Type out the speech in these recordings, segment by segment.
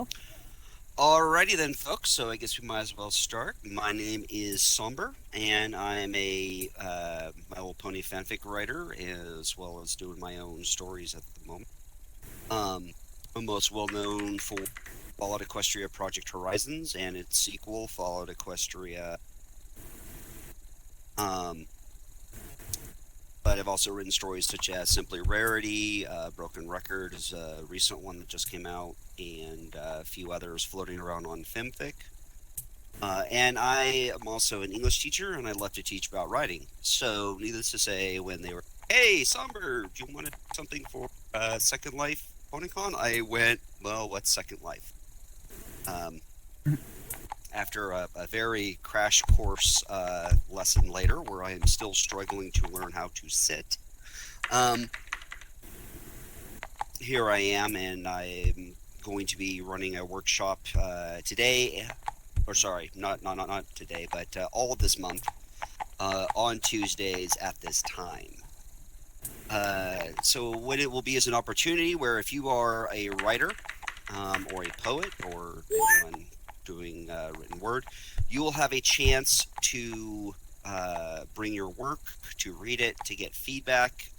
go. Alrighty then, folks. So I guess we might as well start. My name is Somber, and I'm a My Little Pony fanfic writer, as well as doing my own stories at the moment. I'm most well known for Fallout Equestria Project Horizons and its sequel, Fallout Equestria. Um, but I've also written stories such as Simply Rarity, Broken Record is a recent one that just came out, and a few others floating around on Femfic. And I am also an English teacher, and I love to teach about writing. So, needless to say, when they were, "Hey, Somber, do you want to do something for Second Life PonyCon?" I went, "Well, what's Second Life?" Um, After a very crash course lesson later, where I am still struggling to learn how to sit, um, here I am, and I'm going to be running a workshop today, or sorry, not today, but all of this month on Tuesdays at this time. So what it will be is an opportunity where if you are a writer or a poet or anyone doing written word, you will have a chance to bring your work, to read it, to get feedback,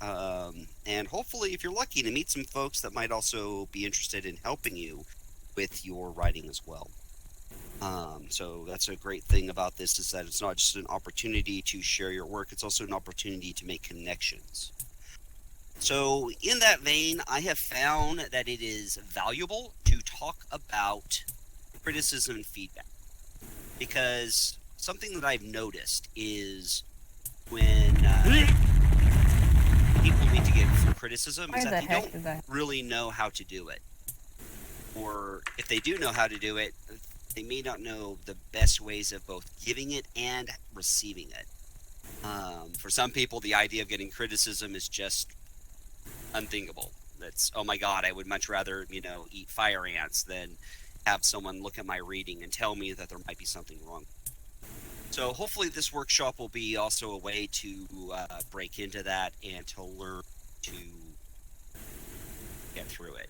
and hopefully, if you're lucky, to meet some folks that might also be interested in helping you with your writing as well. So that's a great thing about this, is that it's not just an opportunity to share your work, it's also an opportunity to make connections. So, in that vein, I have found that it is valuable to talk about criticism and feedback, because something that I've noticed is when people need to give criticism is Why that the they don't heck is that? really know how to do it. Or if they do know how to do it, they may not know the best ways of both giving it and receiving it. For some people, the idea of getting criticism is just unthinkable. That's, oh my God, I would much rather, eat fire ants than have someone look at my reading and tell me that there might be something wrong. So hopefully this workshop will be also a way to break into that and to learn to get through it.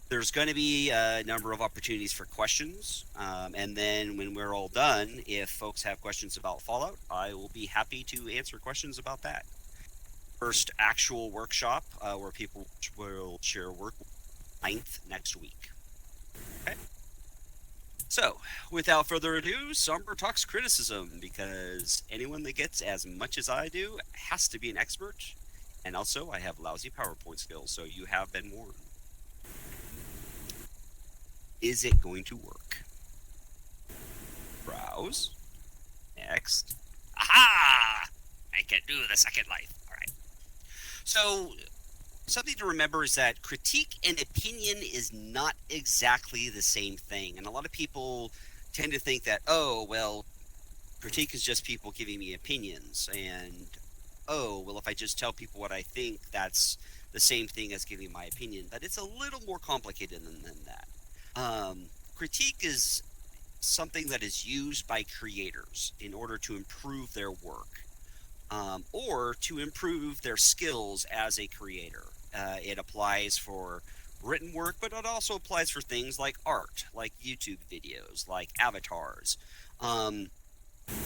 There's going to be a number of opportunities for questions. And then when we're all done, if folks have questions about Fallout, I will be happy to answer questions about that. First actual workshop where people will share work 9th next week. Okay. So, without further ado, Somber talks criticism, because anyone that gets as much as I do has to be an expert. And also, I have lousy PowerPoint skills, so you have been warned. Is it going to work? Browse. Next. Aha! I can do the Second Life. All right. So, something to remember is that critique and opinion is not exactly the same thing. And a lot of people tend to think that, oh, well, critique is just people giving me opinions. And, oh, well, if I just tell people what I think, that's the same thing as giving my opinion. But it's a little more complicated than that. Critique is something that is used by creators in order to improve their work, or to improve their skills as a creator. It applies for written work, but it also applies for things like art, like YouTube videos, like avatars. Um,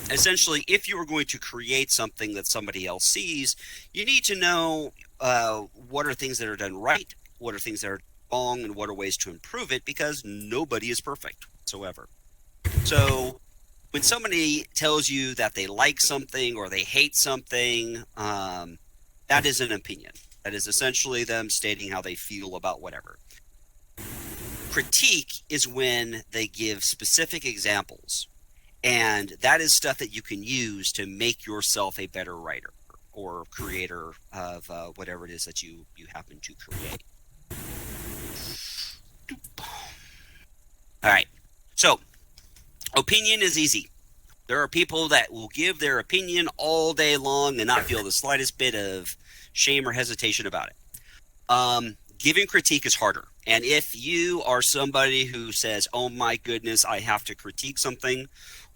Essentially, if you are going to create something that somebody else sees, you need to know what are things that are done right, what are things that are wrong, and what are ways to improve it, because nobody is perfect whatsoever. So when somebody tells you that they like something or they hate something, that is an opinion. That is essentially them stating how they feel about whatever. Critique is when they give specific examples, and that is stuff that you can use to make yourself a better writer or creator of whatever it is that you happen to create. All right. So, opinion is easy. There are people that will give their opinion all day long and not feel the slightest bit of shame or hesitation about it. Giving critique is harder. And if you are somebody who says, oh my goodness, I have to critique something,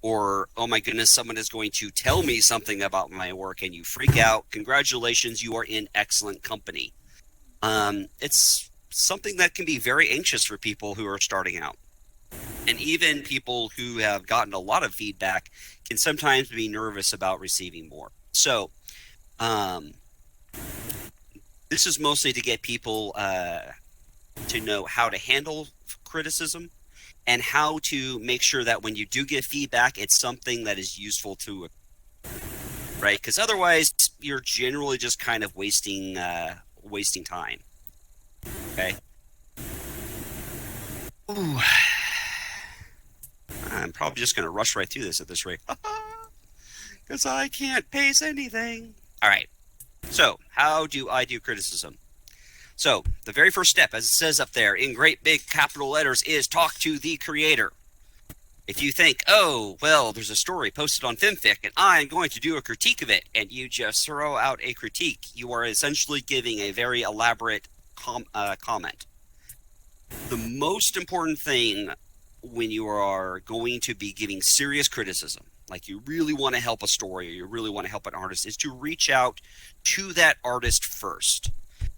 or oh my goodness, someone is going to tell me something about my work, and you freak out, congratulations, you are in excellent company. It's something that can be very anxious for people who are starting out. And even people who have gotten a lot of feedback can sometimes be nervous about receiving more. So this is mostly to get people to know how to handle criticism and how to make sure that when you do get feedback, it's something that is useful to, right? Because otherwise, you're generally just kind of wasting time. Okay. Ooh. I'm probably just going to rush right through this at this rate. Because I can't pace anything. All right. So, how do I do criticism? So, the very first step, as it says up there in great big capital letters, is talk to the creator. If you think, oh, well, there's a story posted on FimFic, and I'm going to do a critique of it, and you just throw out a critique, you are essentially giving a very elaborate comment. The most important thing when you are going to be giving serious criticism, like you really want to help a story or you really want to help an artist, is to reach out to that artist first.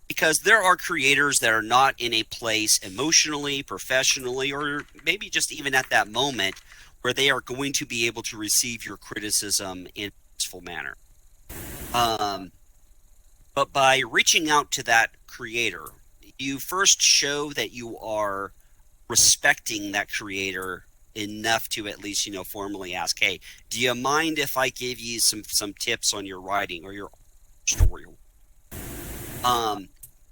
Because there are creators that are not in a place emotionally, professionally, or maybe just even at that moment where they are going to be able to receive your criticism in a peaceful manner. But by reaching out to that creator, you first show that you are respecting that creator enough to at least, formally ask, hey, do you mind if I give you some tips on your writing or your story?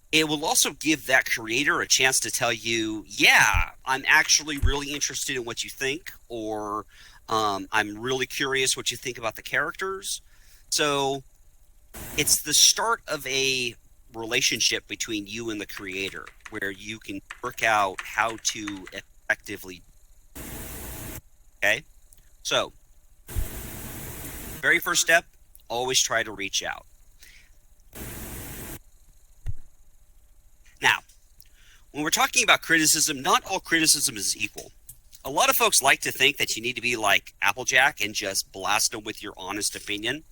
It will also give that creator a chance to tell you, yeah, I'm actually really interested in what you think, or I'm really curious what you think about the characters. So it's the start of a relationship between you and the creator where you can work out how to effectively. Okay? So, very first step, always try to reach out. Now, when we're talking about criticism, not all criticism is equal. A lot of folks like to think that you need to be like Applejack and just blast them with your honest opinion.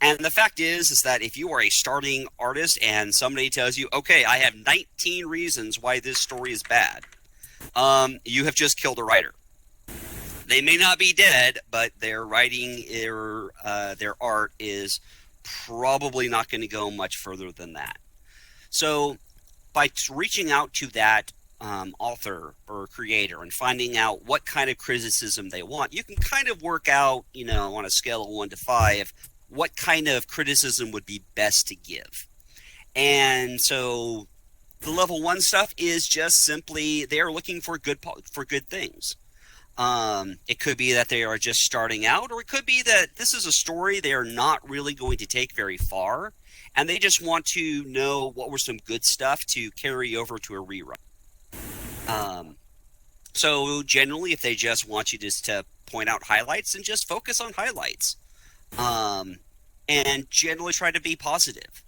And the fact is that if you are a starting artist and somebody tells you, okay, I have 19 reasons why this story is bad, you have just killed a writer. They may not be dead, but their writing, their art is probably not going to go much further than that. So by reaching out to that author or creator and finding out what kind of criticism they want, you can kind of work out, on a scale of 1 to 5, what kind of criticism would be best to give. And so the level 1 stuff is just simply they're looking for good things. It could be that they are just starting out, or it could be that this is a story they are not really going to take very far, and they just want to know what were some good stuff to carry over to a rewrite. So generally, if they just want you just to point out highlights, and just focus on highlights. And generally try to be positive.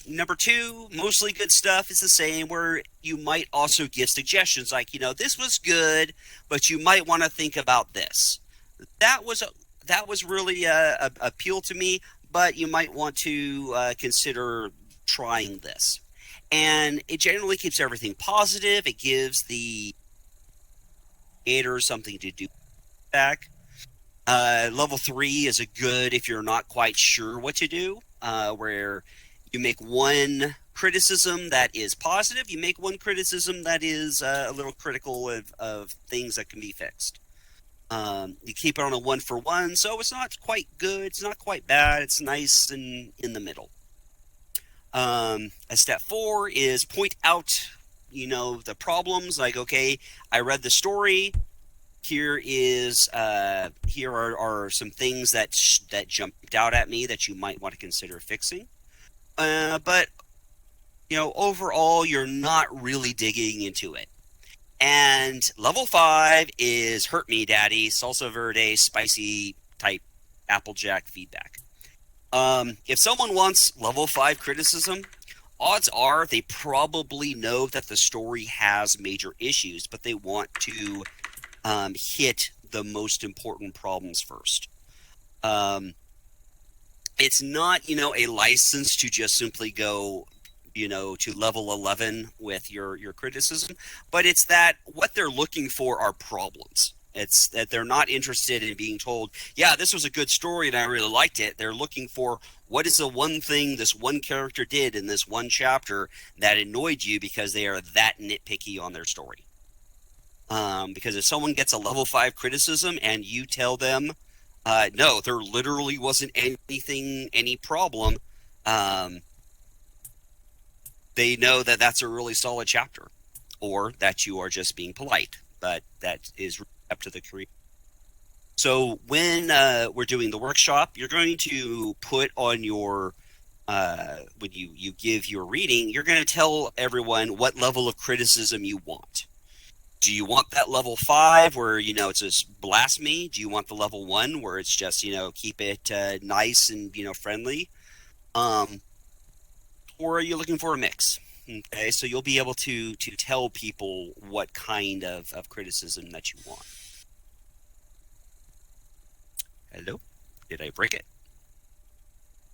Number 2, mostly good stuff is the same, where you might also give suggestions like, this was good, but you might want to think about this. That was really appeal to me, but you might want to consider trying this. And it generally keeps everything positive. It gives the creator something to do back. Level 3 is a good if you're not quite sure what to do, where you make one criticism that is positive, you make one criticism that is a little critical of things that can be fixed. You keep it on a 1-for-1, so it's not quite good, it's not quite bad, it's nice and in the middle. Step 4 is point out, the problems, like, okay, I read the story. Here are some things that jumped out at me that you might want to consider fixing. But overall, you're not really digging into it. And level 5 is hurt me, daddy, salsa verde, spicy type Applejack feedback. If someone wants level 5 criticism, odds are they probably know that the story has major issues, but they want to hit the most important problems first. It's not, a license to just simply go, to level 11 with your criticism, but it's that what they're looking for are problems. It's that they're not interested in being told, yeah, this was a good story and I really liked it. They're looking for what is the one thing this one character did in this one chapter that annoyed you, because they are that nitpicky on their story. Because if someone gets a level 5 criticism and you tell them, no, there literally wasn't any problem, they know that that's a really solid chapter, or that you are just being polite. But that is up to the creator. So when we're doing the workshop, you're going to put on your when you give your reading, you're going to tell everyone what level of criticism you want. Do you want that level 5 where it's just blasphemy? Do you want the level 1 where it's just keep it nice and friendly? Or are you looking for a mix? Okay, so you'll be able to tell people what kind of criticism that you want. Hello? Did I break it?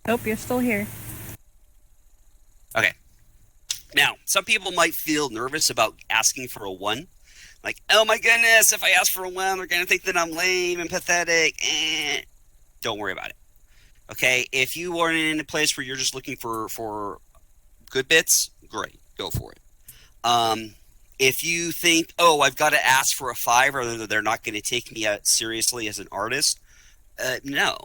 Nope, you're still here. Okay. Now, some people might feel nervous about asking for a 1. Like, oh my goodness, if I ask for a 1, they're going to think that I'm lame and pathetic. Don't worry about it. Okay, if you are in a place where you're just looking for good bits, great, go for it. If you think, oh, I've got to ask for a 5 or they're not going to take me seriously as an artist, no.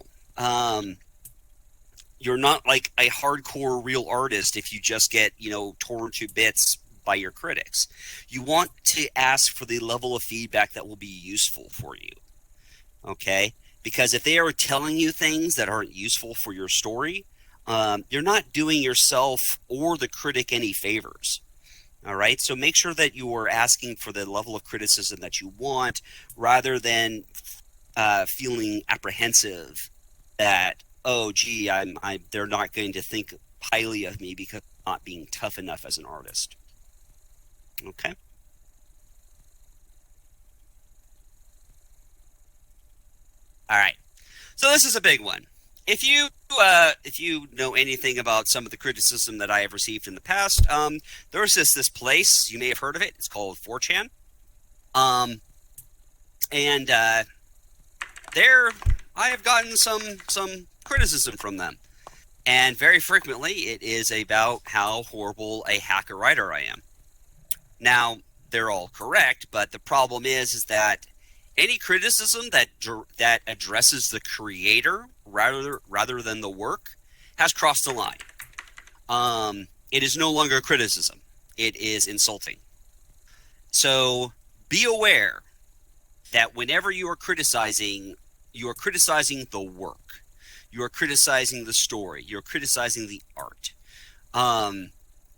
You're not like a hardcore real artist if you just get, torn to bits by your critics. You want to ask for the level of feedback that will be useful for you. Okay? Because if they are telling you things that aren't useful for your story, you're not doing yourself or the critic any favors. All right? So make sure that you are asking for the level of criticism that you want, rather than feeling apprehensive that, oh, gee, they're not going to think highly of me because I'm not being tough enough as an artist. Okay? All right. So this is a big one. If you know anything about some of the criticism that I have received in the past, there's this place, you may have heard of it. It's called 4chan. And there I have gotten some criticism from them. And very frequently it is about how horrible a hacker writer I am. Now, they're all correct, but the problem is that any criticism that addresses the creator rather than the work has crossed the line. It is no longer criticism. It is insulting. So be aware that whenever you are criticizing the work. You are criticizing the story. You're criticizing the art.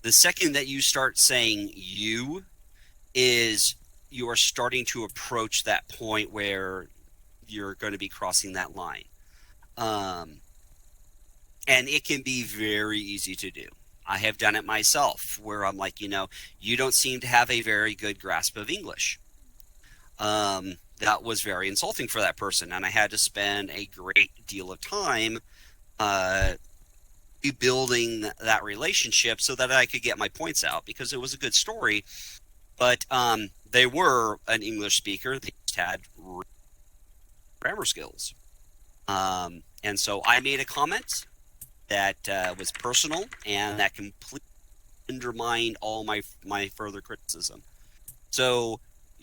The second that you start saying you are starting to approach that point where you're going to be crossing that line. And it can be very easy to do. I have done it myself, where I'm like, you don't seem to have a very good grasp of English. That was very insulting for that person, and I had to spend a great deal of time rebuilding that relationship so that I could get my points out, because it was a good story, but they were an English speaker. They just had grammar skills. And so I made a comment that was personal and that completely undermined all my further criticism. So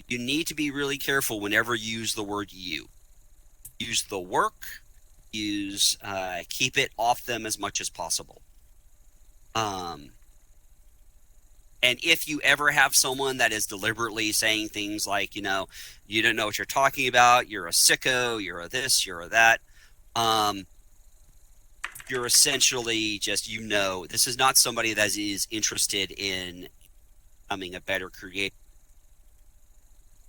you need to be really careful whenever you use the word you. Use the work. Keep it off them as much as possible. And if you ever have someone that is deliberately saying things like, you don't know what you're talking about, you're a sicko, you're a this, you're a that, you're essentially just, this is not somebody that is interested in becoming a better creator.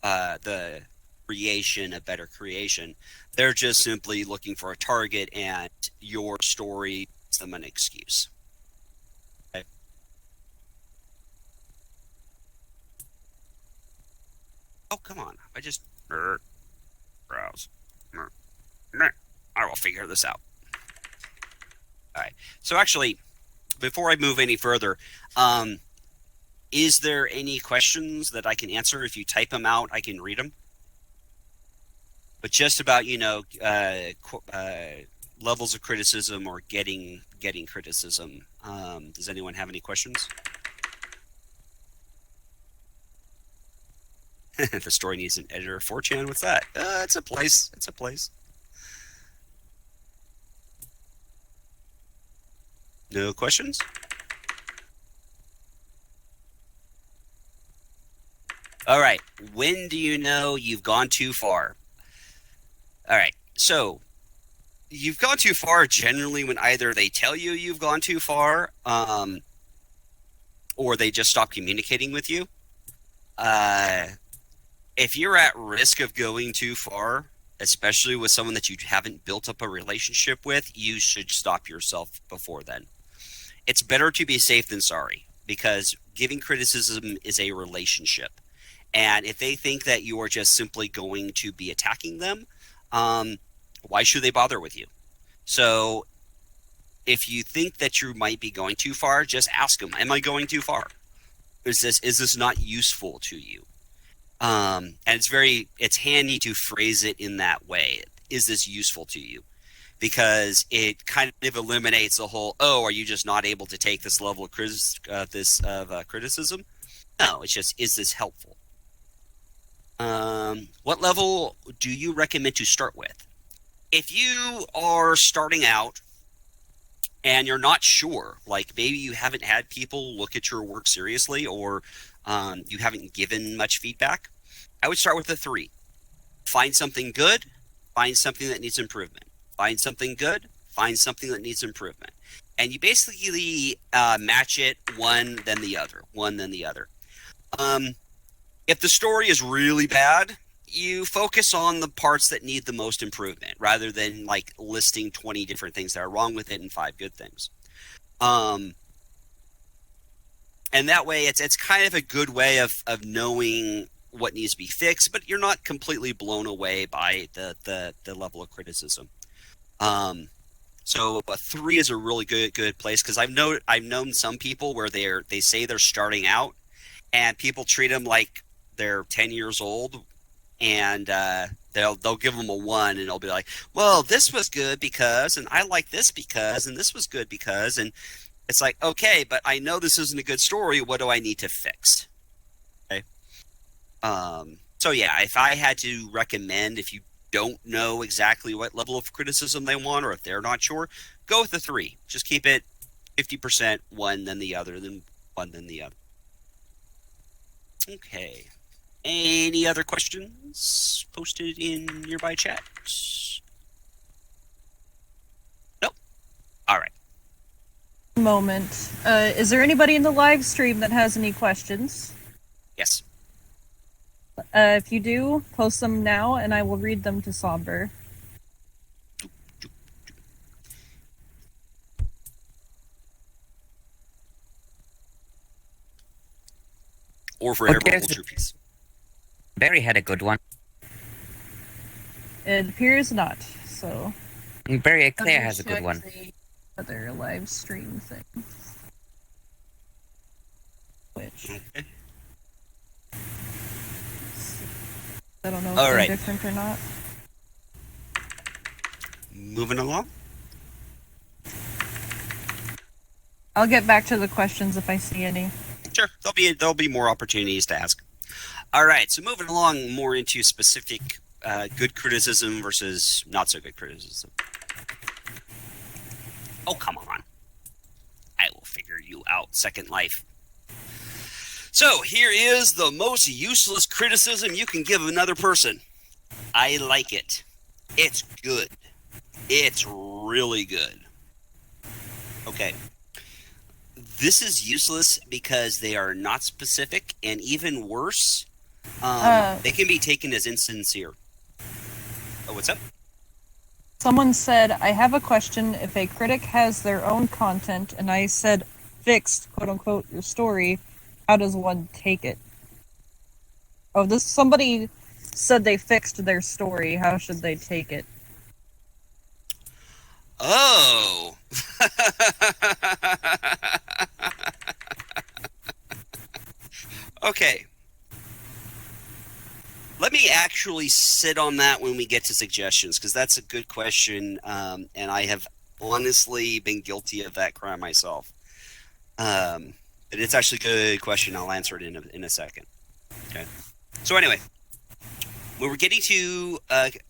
The creation a better creation. They're just simply looking for a target, and your story gives them an excuse. Okay. Oh, come on. I just browse. I will figure this out. All right. So actually, before I move any further, is there any questions that I can answer? If you type them out, I can read them. But just about, levels of criticism or getting criticism. Does anyone have any questions? If a story needs an editor, 4chan, what's that? It's a place. It's a place. No questions? All right. When do you know you've gone too far? All right. So you've gone too far generally when either they tell you you've gone too far, or they just stop communicating with you. If you're at risk of going too far, especially with someone that you haven't built up a relationship with, you should stop yourself before then. It's better to be safe than sorry, because giving criticism is a relationship. And if they think that you are just simply going to be attacking them, why should they bother with you? So if you think that you might be going too far, just ask them, am I going too far? Is this not useful to you? And it's handy to phrase it in that way. Is this useful to you? Because it kind of eliminates the whole, oh, are you just not able to take this level of criticism? No, it's just, is this helpful? What level do you recommend to start with? If you are starting out and you're not sure, like maybe you haven't had people look at your work seriously, or you haven't given much feedback, I would start with a 3. Find something good, find something that needs improvement. Find something good, find something that needs improvement. And you basically match it one, then the other. If the story is really bad, you focus on the parts that need the most improvement rather than like listing 20 different things that are wrong with it and 5 good things. And that way it's kind of a good way of knowing what needs to be fixed, but you're not completely blown away by the level of criticism. So a 3 is a really good place, because I've known some people where they say they're starting out and people treat them like they're 10 years old, and they'll give them a 1, and they'll be like, well, this was good because, and I like this because, and this was good because, and it's like, okay, but I know this isn't a good story. What do I need to fix? Okay. So yeah, if I had to recommend, if you don't know exactly what level of criticism they want, or if they're not sure, go with the 3. Just keep it 50%, 1, then the other, then 1, then the other. Okay. Any other questions posted in nearby chat? Nope. All right. Moment. Is there anybody in the live stream that has any questions? Yes. If you do, post them now, and I will read them to Somber. Or for every Ultra piece. Barry had a good one. It appears not, so... Barry Eclair has a good one. The other live stream thing. Which... Okay. I don't know if they're different or not. Moving along. I'll get back to the questions if I see any. Sure, there'll be more opportunities to ask. All right, so moving along more into specific good criticism versus not so good criticism. Oh, come on. I will figure you out, Second Life. So here is the most useless criticism you can give another person. I like it. It's good. It's really good. Okay. This is useless because they are not specific, and even worse, they can be taken as insincere. Oh, what's up? Someone said, I have a question. If a critic has their own content, and I said, fixed, quote-unquote, your story, how does one take it? Oh, somebody said they fixed their story. How should they take it? Oh. Okay. Let me actually sit on that when we get to suggestions, because that's a good question, and I have honestly been guilty of that crime myself. But it's actually a good question. I'll answer it in a second. Okay. So anyway, when we're getting to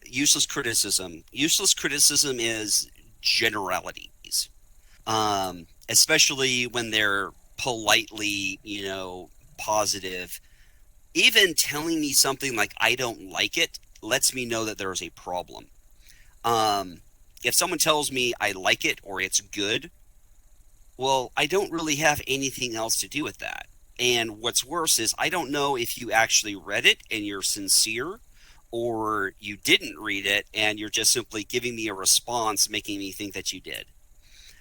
useless criticism is generalities, especially when they're politely, positive. Even telling me something like I don't like it lets me know that there is a problem. If someone tells me I like it or it's good, well, I don't really have anything else to do with that. And what's worse is I don't know if you actually read it and you're sincere, or you didn't read it and you're just simply giving me a response making me think that you did.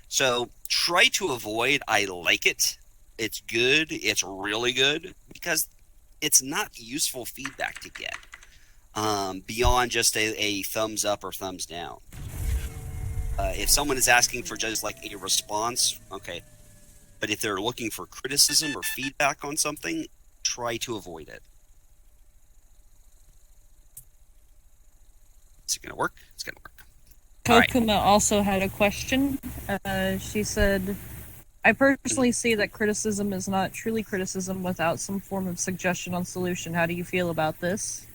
So try to avoid I like it, it's good, it's really good, because it's not useful feedback to get beyond just a thumbs up or thumbs down. If someone is asking for just like a response, okay. But if they're looking for criticism or feedback on something, try to avoid it. Is it going to work? It's going to work. Kokuma also had a question. She said, I personally see that criticism is not truly criticism without some form of suggestion on solution. How do you feel about this?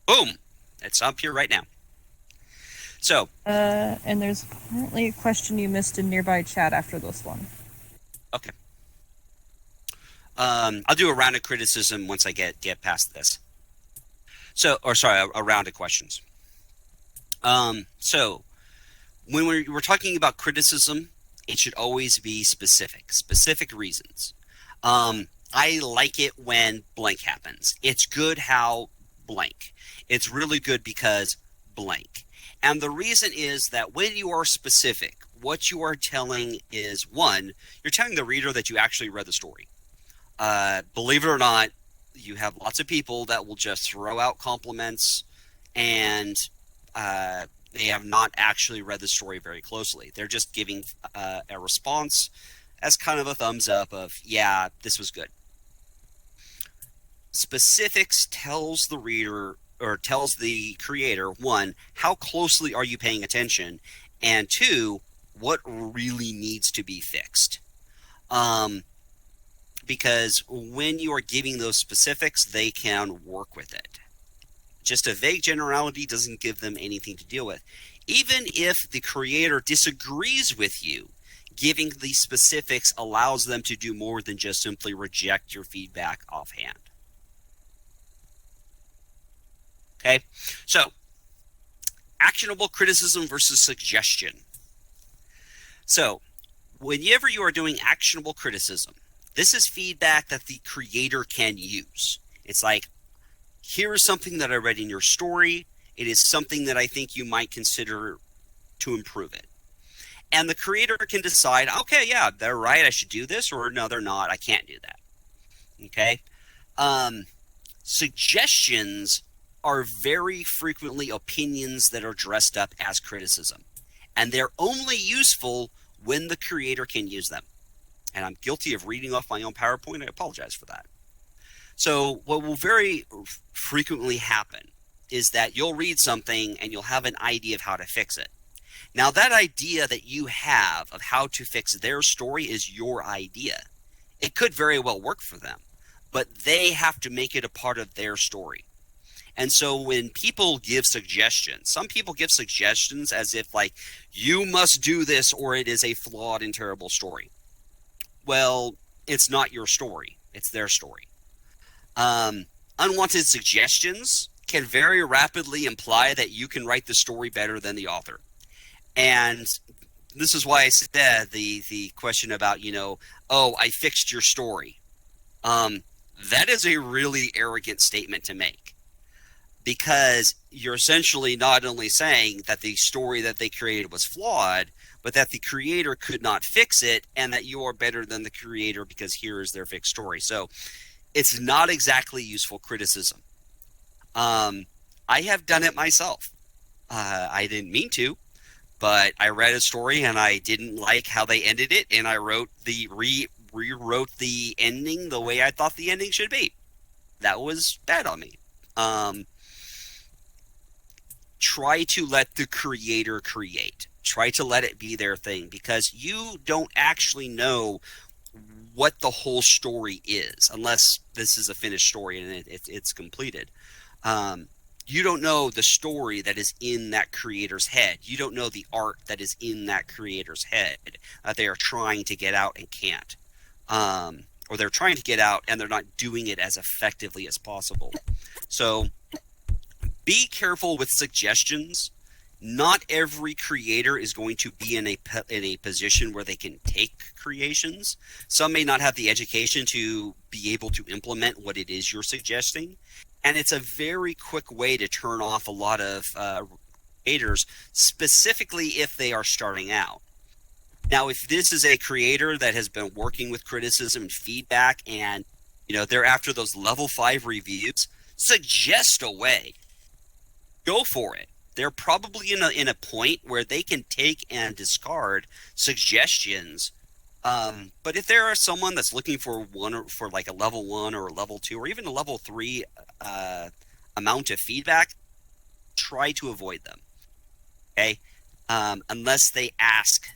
Boom! It's up here right now. So. And there's apparently a question you missed in nearby chat after this one. Okay. I'll do a round of criticism once I get past this. So, or sorry, a round of questions. So when we're talking about criticism, it should always be specific reasons. I like it when blank happens. It's good how blank. It's really good because blank. And the reason is that when you are specific, what you are telling is, one, you're telling the reader that you actually read the story. Believe it or not, you have lots of people that will just throw out compliments and they have not actually read the story very closely. They're just giving a response as kind of a thumbs up of, yeah, this was good. Specifics tells the reader or tells the creator, one, how closely are you paying attention? And two, what really needs to be fixed? Because when you are giving those specifics, they can work with it. Just a vague generality doesn't give them anything to deal with. Even if the creator disagrees with you, giving the specifics allows them to do more than just simply reject your feedback offhand. Okay, so actionable criticism versus suggestion. So whenever you are doing actionable criticism, this is feedback that the creator can use. It's like, here is something that I read in your story. It is something that I think you might consider to improve it. And the creator can decide, okay, yeah, they're right, I should do this, or no, they're not, I can't do that. Okay? Suggestions are very frequently opinions that are dressed up as criticism. And they're only useful when the creator can use them. And I'm guilty of reading off my own PowerPoint. I apologize for that. So what will very frequently happen is that you'll read something and you'll have an idea of how to fix it. Now, that idea that you have of how to fix their story is your idea. It could very well work for them, but they have to make it a part of their story. And so when people give suggestions, some people give suggestions as if like, you must do this or it is a flawed and terrible story. Well, it's not your story. It's their story. Unwanted suggestions can very rapidly imply that you can write the story better than the author. And this is why I said the question about, oh, I fixed your story. That is a really arrogant statement to make, because you're essentially not only saying that the story that they created was flawed, but that the creator could not fix it and that you are better than the creator because here is their fixed story. So it's not exactly useful criticism. I have done it myself. I didn't mean to, but I read a story and I didn't like how they ended it, and I wrote rewrote the ending the way I thought the ending should be. that was bad on me. Try to let the creator create. Try to let it be their thing, because you don't actually know what the whole story is unless this is a finished story and it's completed. You don't know the story that is in that creator's head. You don't know the art that is in that creator's head that they are trying to get out and can't. Or they're trying to get out and they're not doing it as effectively as possible. So be careful with suggestions. Not every creator is going to be in a position where they can take creations. Some may not have the education to be able to implement what it is you're suggesting. And it's a very quick way to turn off a lot of creators, specifically if they are starting out. Now, if this is a creator that has been working with criticism and feedback, and they're after those level 5 reviews, suggest away. Go for it. They're probably in a point where they can take and discard suggestions. But if there is someone that's looking for like a level 1 or a level 2 or even a level 3 amount of feedback, try to avoid them. Okay, unless they ask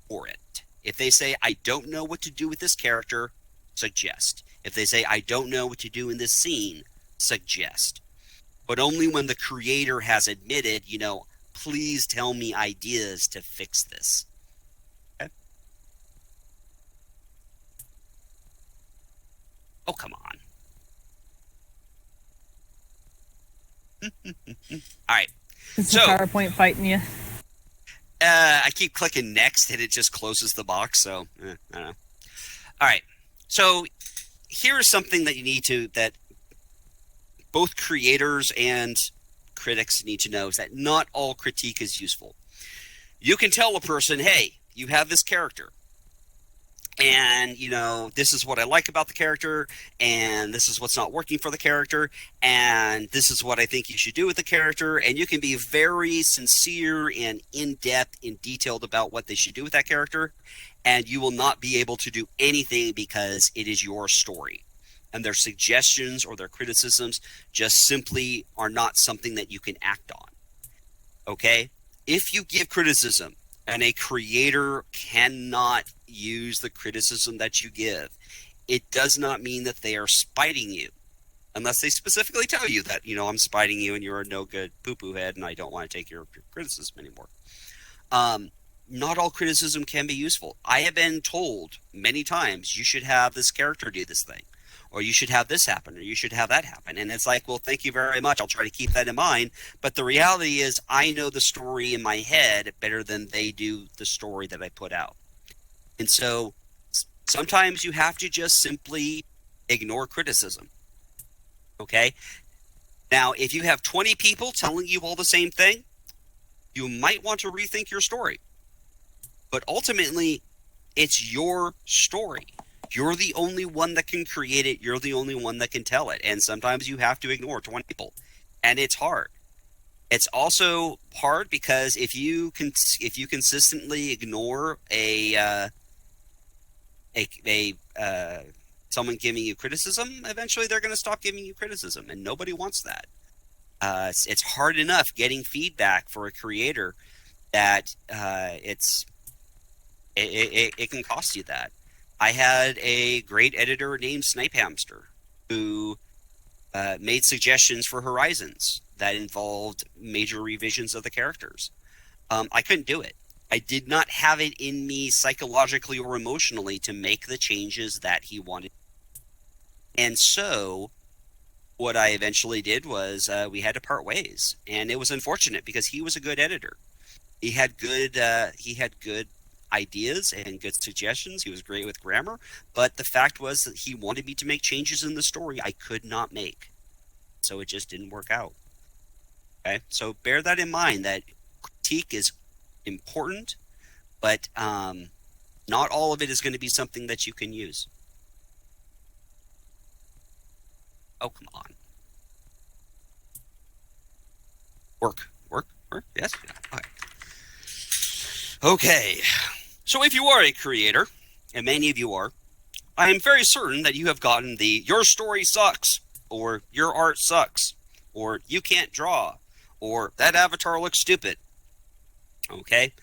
for it. If they say, "I don't know what to do with this character," suggest. If they say, "I don't know what to do in this scene," suggest. But only when the creator has admitted, please tell me ideas to fix this. Okay? Oh, come on. All right. Is the PowerPoint fighting you? I keep clicking next and it just closes the box. So, I don't know. All right. So here's something that both creators and critics need to know, is that not all critique is useful. You can tell a person, hey, you have this character, and this is what I like about the character, and this is what's not working for the character, and this is what I think you should do with the character, and you can be very sincere and in-depth and detailed about what they should do with that character, and you will not be able to do anything because it is your story. And their suggestions or their criticisms just simply are not something that you can act on. Okay? If you give criticism and a creator cannot use the criticism that you give, it does not mean that they are spiting you. Unless they specifically tell you that, I'm spiting you and you're a no good poo-poo head and I don't want to take your criticism anymore. Not all criticism can be useful. I have been told many times, you should have this character do this thing, or you should have this happen, or you should have that happen. And it's like, well, thank you very much. I'll try to keep that in mind. But the reality is I know the story in my head better than they do the story that I put out. And so sometimes you have to just simply ignore criticism. Okay? Now, if you have 20 people telling you all the same thing, you might want to rethink your story. But ultimately, it's your story. You're the only one that can create it. You're the only one that can tell it. And sometimes you have to ignore 20 people. And it's hard. It's also hard because if you consistently ignore someone giving you criticism, eventually they're going to stop giving you criticism. And nobody wants that. It's hard enough getting feedback for a creator that it can cost you that. I had a great editor named Snipe Hamster who made suggestions for Horizons that involved major revisions of the characters. I couldn't do it. I did not have it in me psychologically or emotionally to make the changes that he wanted. And so what I eventually did was we had to part ways. And it was unfortunate because he was a good editor. He had good ideas and good suggestions. He was great with grammar, but the fact was that he wanted me to make changes in the story I could not make. So it just didn't work out. Okay, so bear that in mind, that critique is important, but not all of it is going to be something that you can use. Oh, come on. Work. Yes. Okay. So if you are a creator, and many of you are, I am very certain that you have gotten the "your story sucks" or your art sucks, or you can't draw, or that avatar looks stupid. Okay?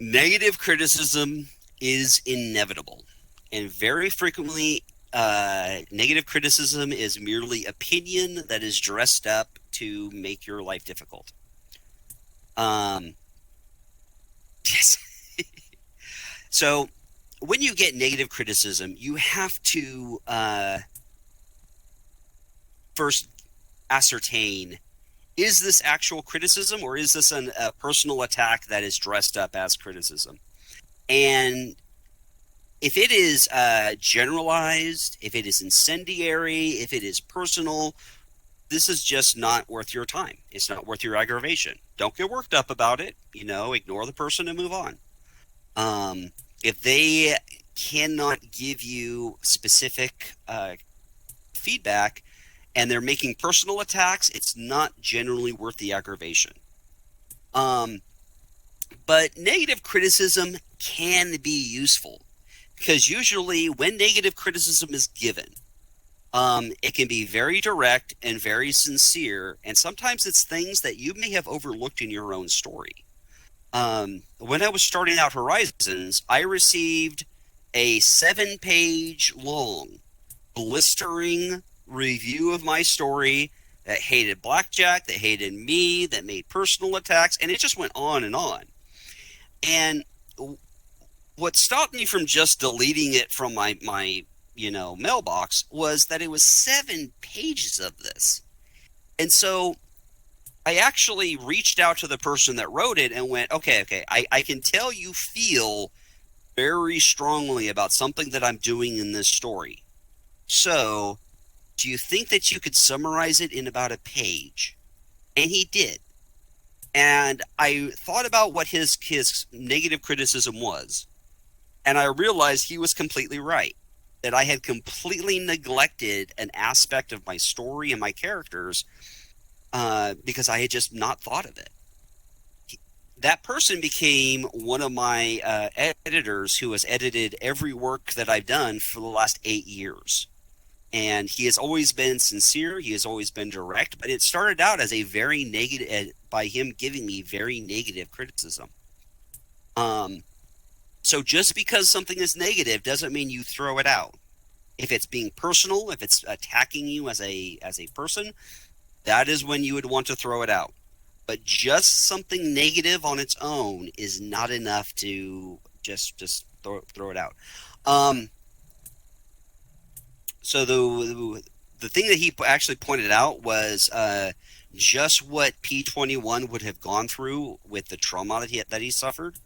Negative criticism is inevitable, and very frequently, negative criticism is merely opinion that is dressed up to make your life difficult. Yes. So, when you get negative criticism, you have to first ascertain, is this actual criticism, or is this a personal attack that is dressed up as criticism? And if it is generalized, if it is incendiary, if it is personal, this is just not worth your time. It's not worth your aggravation. Don't get worked up about it. Ignore the person and move on. If they cannot give you specific feedback and they're making personal attacks, it's not generally worth the aggravation. But negative criticism can be useful, because usually when negative criticism is given, it can be very direct and very sincere, and sometimes it's things that you may have overlooked in your own story. When I was starting out Horizons, I received a 7-page long, blistering review of my story that hated Blackjack, that hated me, that made personal attacks, and it just went on and on. And what stopped me from just deleting it from my mailbox was that it was 7 pages of this. And so I actually reached out to the person that wrote it and went, okay, I can tell you feel very strongly about something that I'm doing in this story. So, do you think that you could summarize it in about a page? And he did. And I thought about what his negative criticism was, and I realized he was completely right. That I had completely neglected an aspect of my story and my characters because I had just not thought of it. That person became one of my editors who has edited every work that I've done for the last 8 years. And he has always been sincere. He has always been direct. But it started out as a very negative, by him giving me very negative criticism. So just because something is negative doesn't mean you throw it out. If it's being personal, if it's attacking you as a person, that is when you would want to throw it out. But just something negative on its own is not enough to just throw it out. So the thing that he actually pointed out was just what P21 would have gone through with the trauma that he suffered.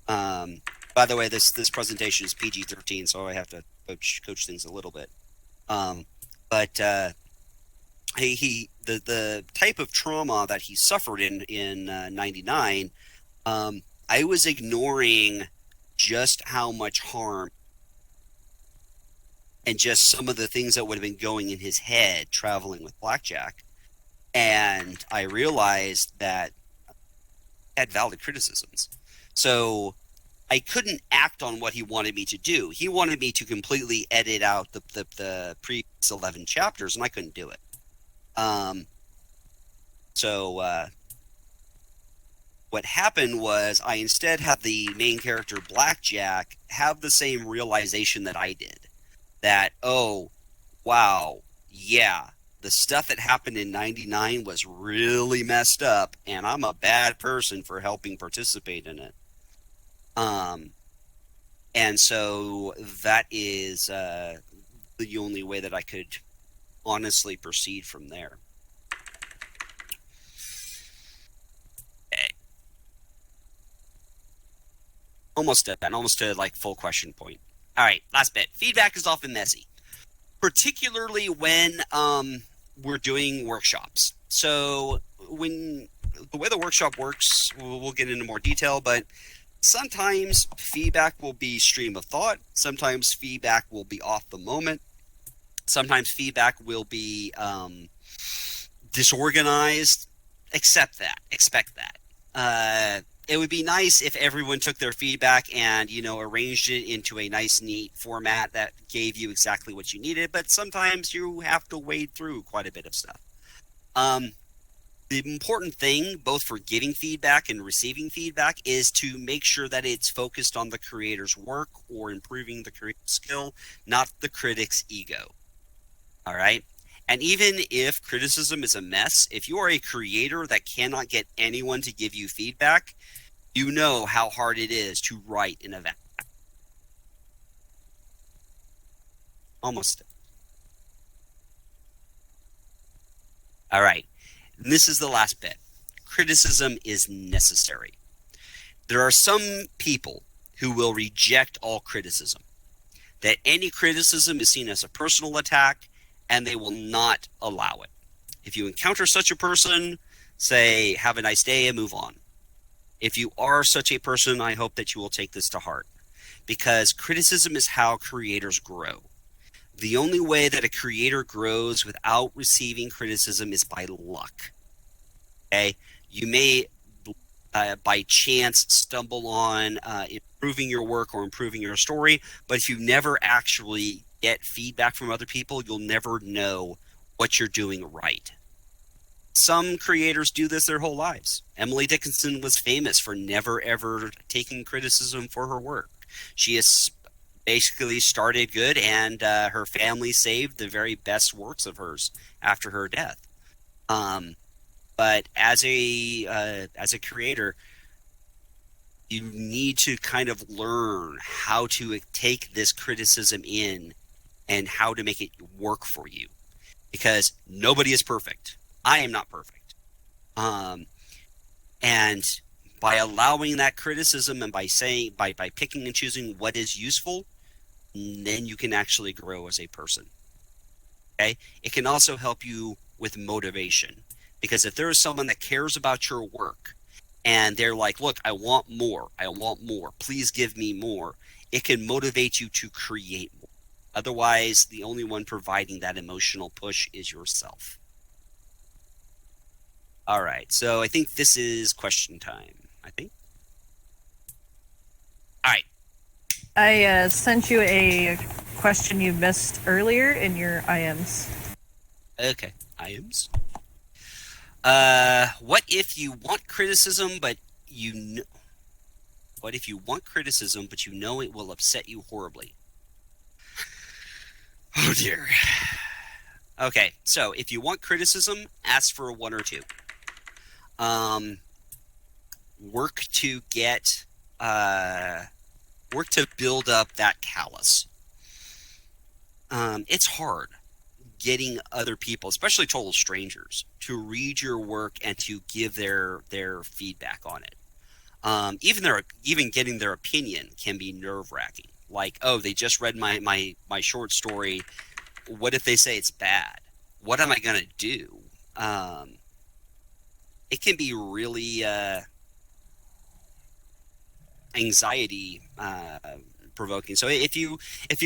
By the way, this presentation is PG-13, so I have to coach things a little bit. But the type of trauma that he suffered in 99, I was ignoring just how much harm and just some of the things that would have been going in his head traveling with Blackjack. And I realized that I had valid criticisms. So I couldn't act on what he wanted me to do. He wanted me to completely edit out the previous 11 chapters, and I couldn't do it. So what happened was I instead had the main character Blackjack have the same realization that I did. That, oh, wow, yeah, the stuff that happened in 99 was really messed up, and I'm a bad person for helping participate in it. And so that is the only way that I could honestly proceed from there. Okay. Almost done. Almost to like full question point. All right, last bit. Feedback is often messy, particularly when we're doing workshops. So when the way the workshop works, we'll get into more detail, but sometimes feedback will be stream of thought. Sometimes feedback will be off the moment. Sometimes feedback will be disorganized. Accept that. Expect that. it would be nice if everyone took their feedback and, arranged it into a nice, neat format that gave you exactly what you needed. But sometimes you have to wade through quite a bit of stuff. The important thing, both for giving feedback and receiving feedback, is to make sure that it's focused on the creator's work or improving the creative skill, not the critic's ego. All right? And even if criticism is a mess, if you are a creator that cannot get anyone to give you feedback, you know how hard it is to write in a vacuum. Almost. All right. This is the last bit. Criticism is necessary. There are some people who will reject all criticism, that any criticism is seen as a personal attack, and they will not allow it. If you encounter such a person, say, have a nice day and move on. If you are such a person, I hope that you will take this to heart, because criticism is how creators grow. The only way that a creator grows without receiving criticism is by luck. Okay? You may, by chance, stumble on improving your work or improving your story, but if you never actually get feedback from other people, you'll never know what you're doing right. Some creators do this their whole lives. Emily Dickinson was famous for never, ever taking criticism for her work. She has basically started good, and her family saved the very best works of hers after her death. But as a creator, you need to kind of learn how to take this criticism in and how to make it work for you, because nobody is perfect. I am not perfect. And by allowing that criticism and by picking and choosing what is useful, then you can actually grow as a person. Okay? It can also help you with motivation, because if there is someone that cares about your work and they're like, look, I want more, please give me more, it can motivate you to create more. Otherwise, the only one providing that emotional push is yourself. All right, so I think this is question time, I think. All right. I sent you a question you missed earlier in your IMs. Okay, IMs. What if you want criticism, but what if you want criticism, but you know it will upset you horribly? Oh dear. Okay, so if you want criticism, ask for one or two. Work to build up that callus. It's hard getting other people, especially total strangers, to read your work and to give their feedback on it. Even getting their opinion can be nerve-wracking. Like, oh, they just read my short story. What if they say it's bad? What am I gonna do? It can be really anxiety provoking. So if you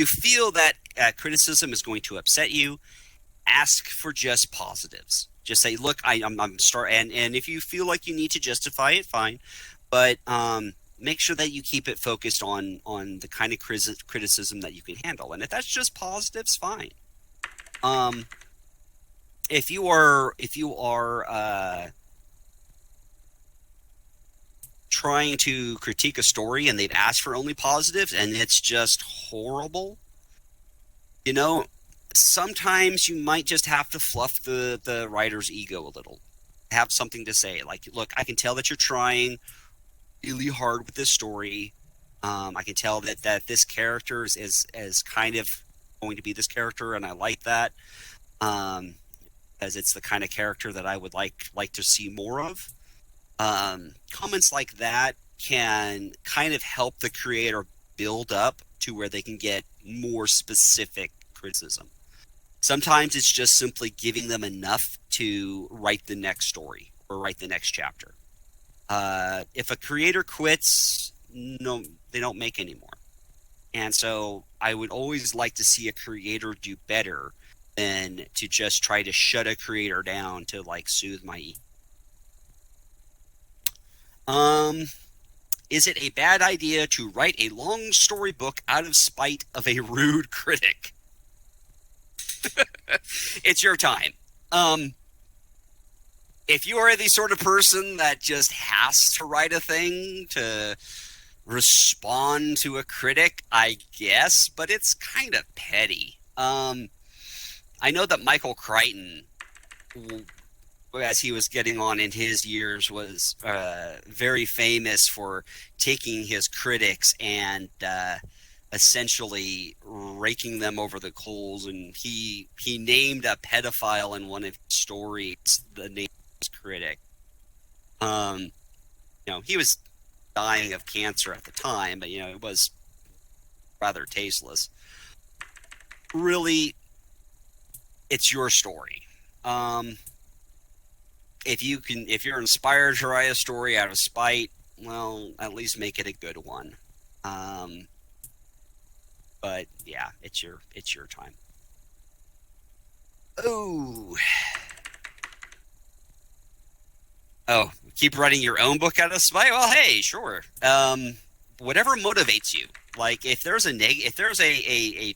feel that criticism is going to upset you, ask for just positives. Just say, look, I'm starting, and if you feel like you need to justify it, fine, but make sure that you keep it focused on the kind of criticism that you can handle. And if that's just positives, fine. If you are trying to critique a story and they've asked for only positives and it's just horrible, sometimes you might just have to fluff the writer's ego a little. Have something to say, like, look, I can tell that you're trying really hard with this story. I can tell that this character is kind of going to be this character, and I like that, as it's the kind of character that I would like to see more of. Comments like that can kind of help the creator build up to where they can get more specific criticism. Sometimes it's just simply giving them enough to write the next story or write the next chapter. If a creator quits, no, they don't make anymore. And so I would always like to see a creator do better than to just try to shut a creator down to like soothe my ego. Is it a bad idea to write a long storybook out of spite of a rude critic? It's your time. If you are the sort of person that just has to write a thing to respond to a critic, I guess, but it's kind of petty. I know that Michael Crichton, as he was getting on in his years, was very famous for taking his critics and essentially raking them over the coals. And he named a pedophile in one of his stories the name of his critic. He was dying of cancer at the time, but it was rather tasteless. Really, it's your story. If you're inspired to write a story out of spite, well, at least make it a good one. But yeah, it's your time. Oh, keep writing your own book out of spite? Well, hey, sure. Whatever motivates you. Like if there's a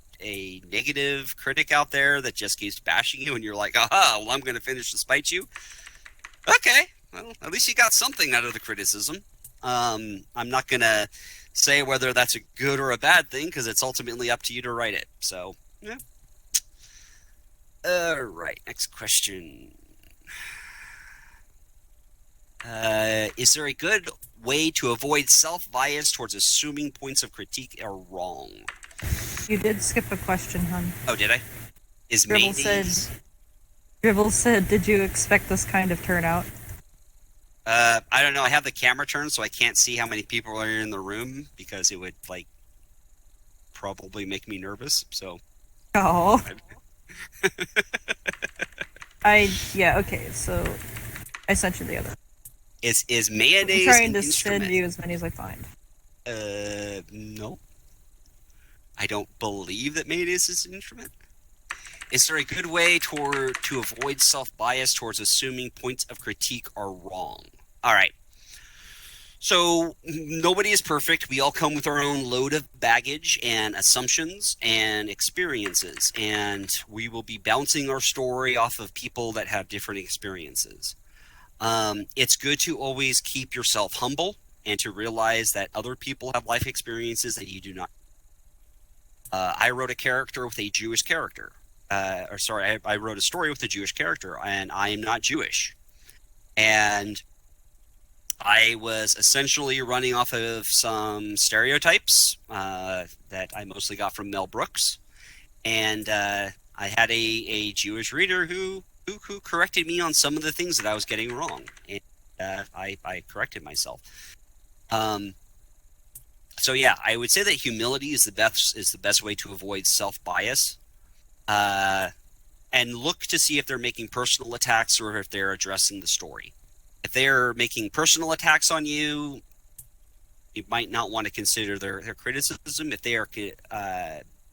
negative critic out there that just keeps bashing you, and you're like, aha, well, I'm going to finish to spite you. Okay, well, at least you got something out of the criticism. I'm not going to say whether that's a good or a bad thing because it's ultimately up to you to write it. So, yeah. All right, next question. Is there a good way to avoid self-bias towards assuming points of critique are wrong? You did skip a question, hun. Oh, did I? Is Dribble said, did you expect this kind of turnout? I don't know. I have the camera turned, so I can't see how many people are in the room because it would, probably make me nervous. So. Oh. Okay, so I sent you the other. Is mayonnaise I'm trying an to instrument? send you as many as I find. No. I don't believe that mayonnaise is an instrument. Is there a good way to avoid self-bias towards assuming points of critique are wrong? All right. So nobody is perfect. We all come with our own load of baggage and assumptions and experiences, and we will be bouncing our story off of people that have different experiences. It's good to always keep yourself humble and to realize that other people have life experiences that you do not. I wrote a character with a Jewish character. I wrote a story with a Jewish character, and I am not Jewish. And I was essentially running off of some stereotypes that I mostly got from Mel Brooks. And I had a Jewish reader who corrected me on some of the things that I was getting wrong. And I corrected myself. So yeah, I would say that humility is the best way to avoid self-bias. And look to see if they're making personal attacks or if they're addressing the story. If they're making personal attacks on you, you might not want to consider their criticism. If they are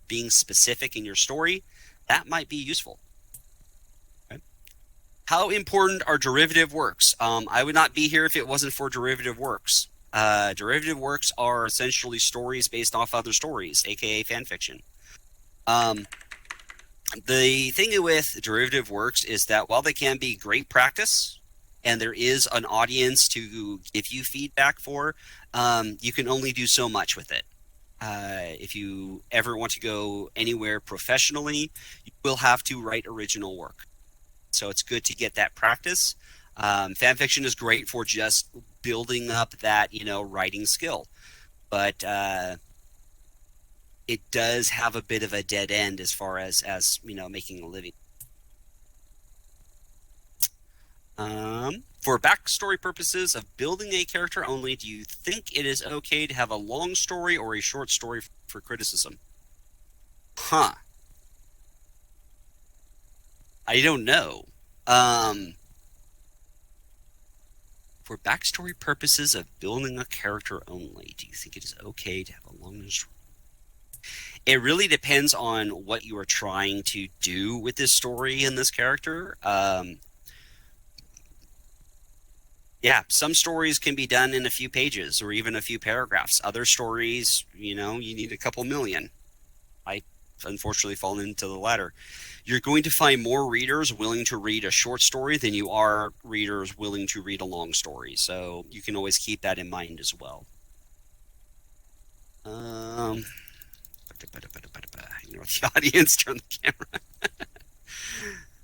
being specific in your story, that might be useful. Okay. How important are derivative works? I would not be here if it wasn't for derivative works. Derivative works are essentially stories based off other stories, aka fan fiction. The thing with derivative works is that while they can be great practice, and there is an audience to give you feedback for, you can only do so much with it. If you ever want to go anywhere professionally, you will have to write original work. So it's good to get that practice. Fan fiction is great for just building up that, writing skill. But it does have a bit of a dead end as far as making a living. For backstory purposes of building a character only, do you think it is okay to have a long story or a short story for criticism? I don't know. For backstory purposes of building a character only, do you think it is okay to have a long story? It really depends on what you are trying to do with this story and this character. Yeah, some stories can be done in a few pages or even a few paragraphs. Other stories, you need a couple million. I unfortunately fall into the latter. You're going to find more readers willing to read a short story than you are readers willing to read a long story. So you can always keep that in mind as well. Ignore the audience, turn the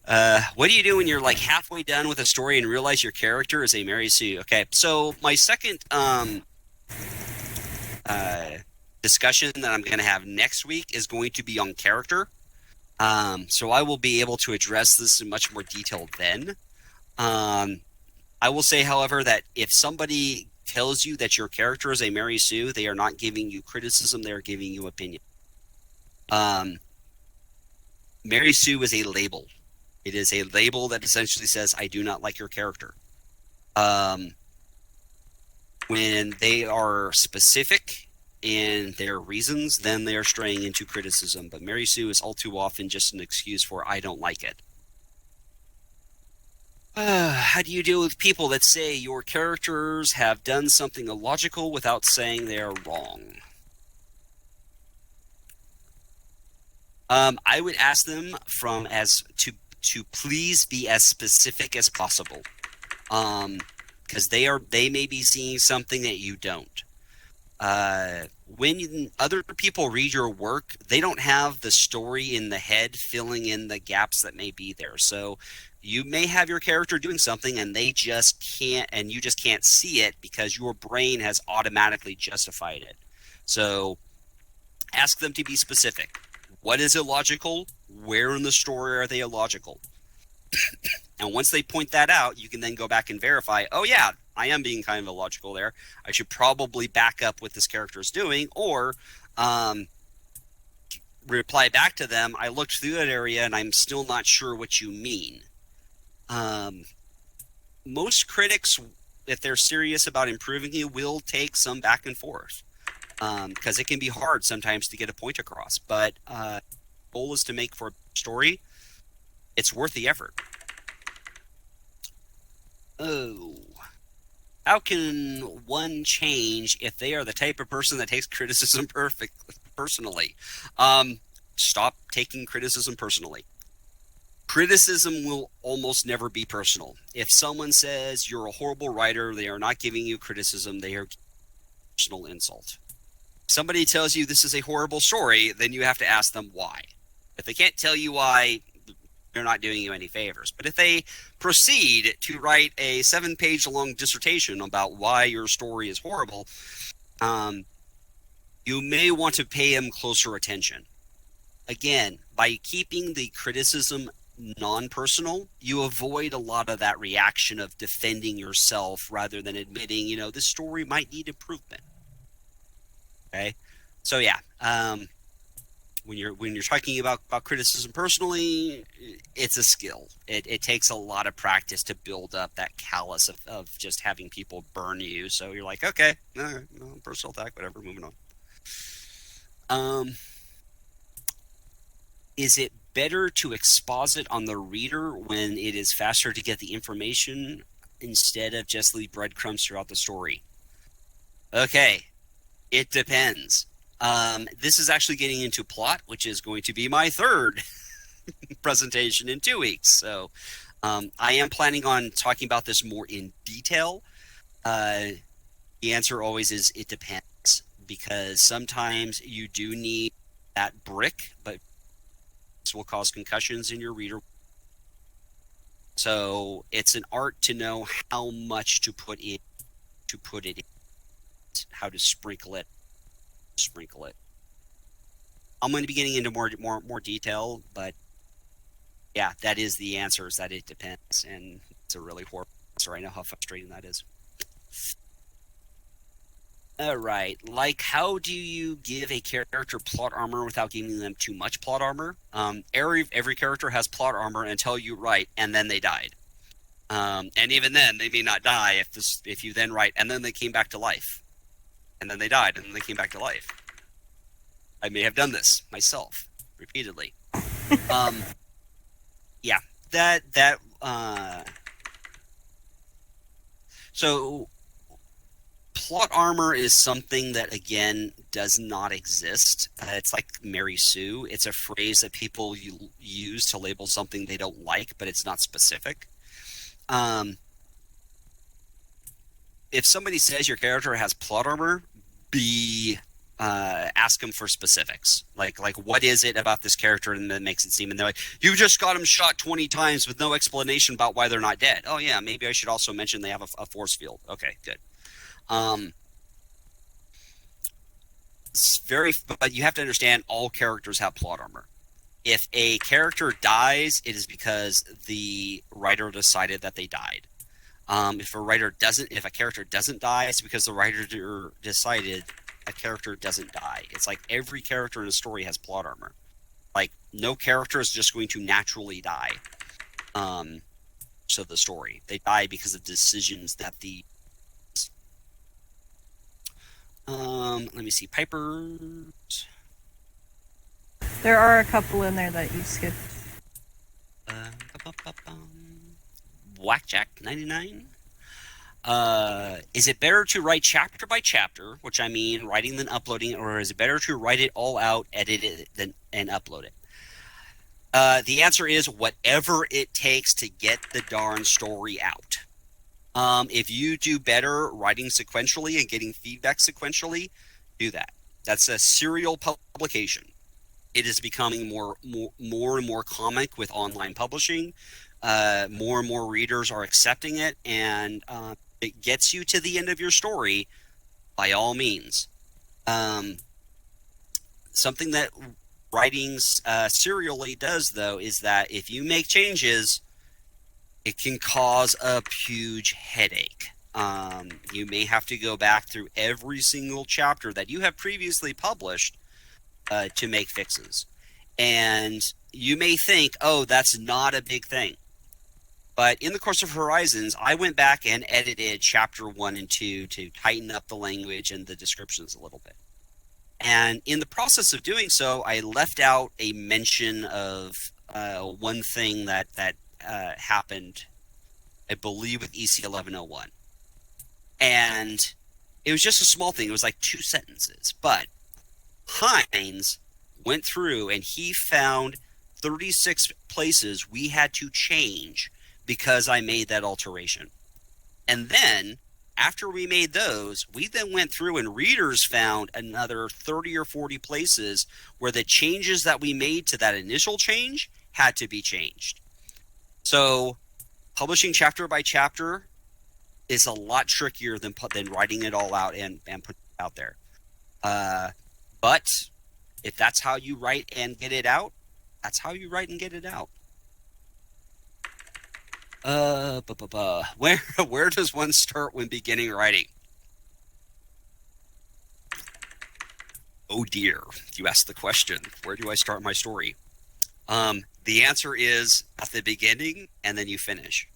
camera. What do you do when you're like halfway done with a story and realize your character is a Mary Sue? Okay, so my second discussion that I'm going to have next week is going to be on character. So I will be able to address this in much more detail then. I will say, however, that if somebody tells you that your character is a Mary Sue, they are not giving you criticism, they are giving you opinion. Mary Sue is a label. It is a label that essentially says, I do not like your character. When they are specific in their reasons, then they are straying into criticism. But Mary Sue is all too often just an excuse for, I don't like it. How do you deal with people that say your characters have done something illogical without saying they are wrong? I would ask them to please be as specific as possible, because they may be seeing something that you don't. When other people read your work, they don't have the story in the head filling in the gaps that may be there. So you may have your character doing something and they just can't, and you just can't see it because your brain has automatically justified it. So ask them to be specific. What is illogical? Where in the story are they illogical? And once they point that out, you can then go back and verify, oh yeah, I am being kind of illogical there. I should probably back up what this character is doing, or reply back to them, I looked through that area and I'm still not sure what you mean. Most critics, if they're serious about improving you, will take some back and forth, because it can be hard sometimes to get a point across. But goal is to make for a story. It's worth the effort. Oh, how can one change if they are the type of person that takes criticism personally? Stop taking criticism personally. Criticism will almost never be personal. If someone says you're a horrible writer, they are not giving you criticism, they are personal insult. If somebody tells you this is a horrible story, then you have to ask them why. If they can't tell you why, they're not doing you any favors. But if they proceed to write a 7-page long dissertation about why your story is horrible, you may want to pay them closer attention. Again, by keeping the criticism non-personal, you avoid a lot of that reaction of defending yourself rather than admitting, this story might need improvement. Okay, so yeah, when you're talking about criticism personally, it's a skill. It takes a lot of practice to build up that callus of just having people burn you. So you're like, okay, no, personal attack, whatever, moving on. Is it better to exposit on the reader when it is faster to get the information instead of just leave breadcrumbs throughout the story? Okay, it depends. This is actually getting into plot, which is going to be my third presentation in 2 weeks. So I am planning on talking about this more in detail. The answer always is it depends, because sometimes you do need that brick, but this will cause concussions in your reader. So it's an art to know how much to put in, how to sprinkle it. I'm going to be getting into more detail, but yeah, that is the answer, is that it depends. And it's a really horrible answer. I know how frustrating that is. All right. Like, how do you give a character plot armor without giving them too much plot armor? Every character has plot armor until you write, and then they died. And even then, they may not die if you then write, and then they came back to life. And then they died, and then they came back to life. I may have done this myself repeatedly. Yeah, that So plot armor is something that, again, does not exist. It's like Mary Sue. It's a phrase that people use to label something they don't like, but it's not specific. If somebody says your character has plot armor, ask them for specifics. Like what is it about this character and that makes it seem, and they're like, you just got them shot 20 times with no explanation about why they're not dead. Oh yeah, maybe I should also mention they have a force field. Okay, good. But you have to understand all characters have plot armor. If a character dies, it is because the writer decided that they died. If a character doesn't die, it's because the writer decided a character doesn't die. It's like every character in a story has plot armor. Like no character is just going to naturally die. So the story, they die because of decisions that let me see, Pipers. There are a couple in there that you skipped. Whackjack 99. Is it better to write chapter by chapter, which I mean writing then uploading, or is it better to write it all out, edit it, and upload it? The answer is whatever it takes to get the darn story out. If you do better writing sequentially and getting feedback sequentially, do that. That's a serial publication. It is becoming more and more common with online publishing. More and more readers are accepting it, and it gets you to the end of your story, by all means. Something that writing serially does, though, is that if you make changes, it can cause a huge headache. You may have to go back through every single chapter that you have previously published to make fixes. And you may think, oh, that's not a big thing. But in the course of Horizons, I went back and edited chapter 1 and 2 to tighten up the language and the descriptions a little bit. And in the process of doing so, I left out a mention of one thing that happened, I believe, with EC 1101. And it was just a small thing. It was like 2 sentences. But Hines went through and he found 36 places we had to change because I made that alteration. And then, after we made those, we then went through and readers found another 30 or 40 places where the changes that we made to that initial change had to be changed. So, publishing chapter by chapter is a lot trickier than writing it all out and putting it out there. But if that's how you write and get it out, that's how you write and get it out. Where does one start when beginning writing? Oh dear, you asked the question. Where do I start my story? The answer is at the beginning, and then you finish.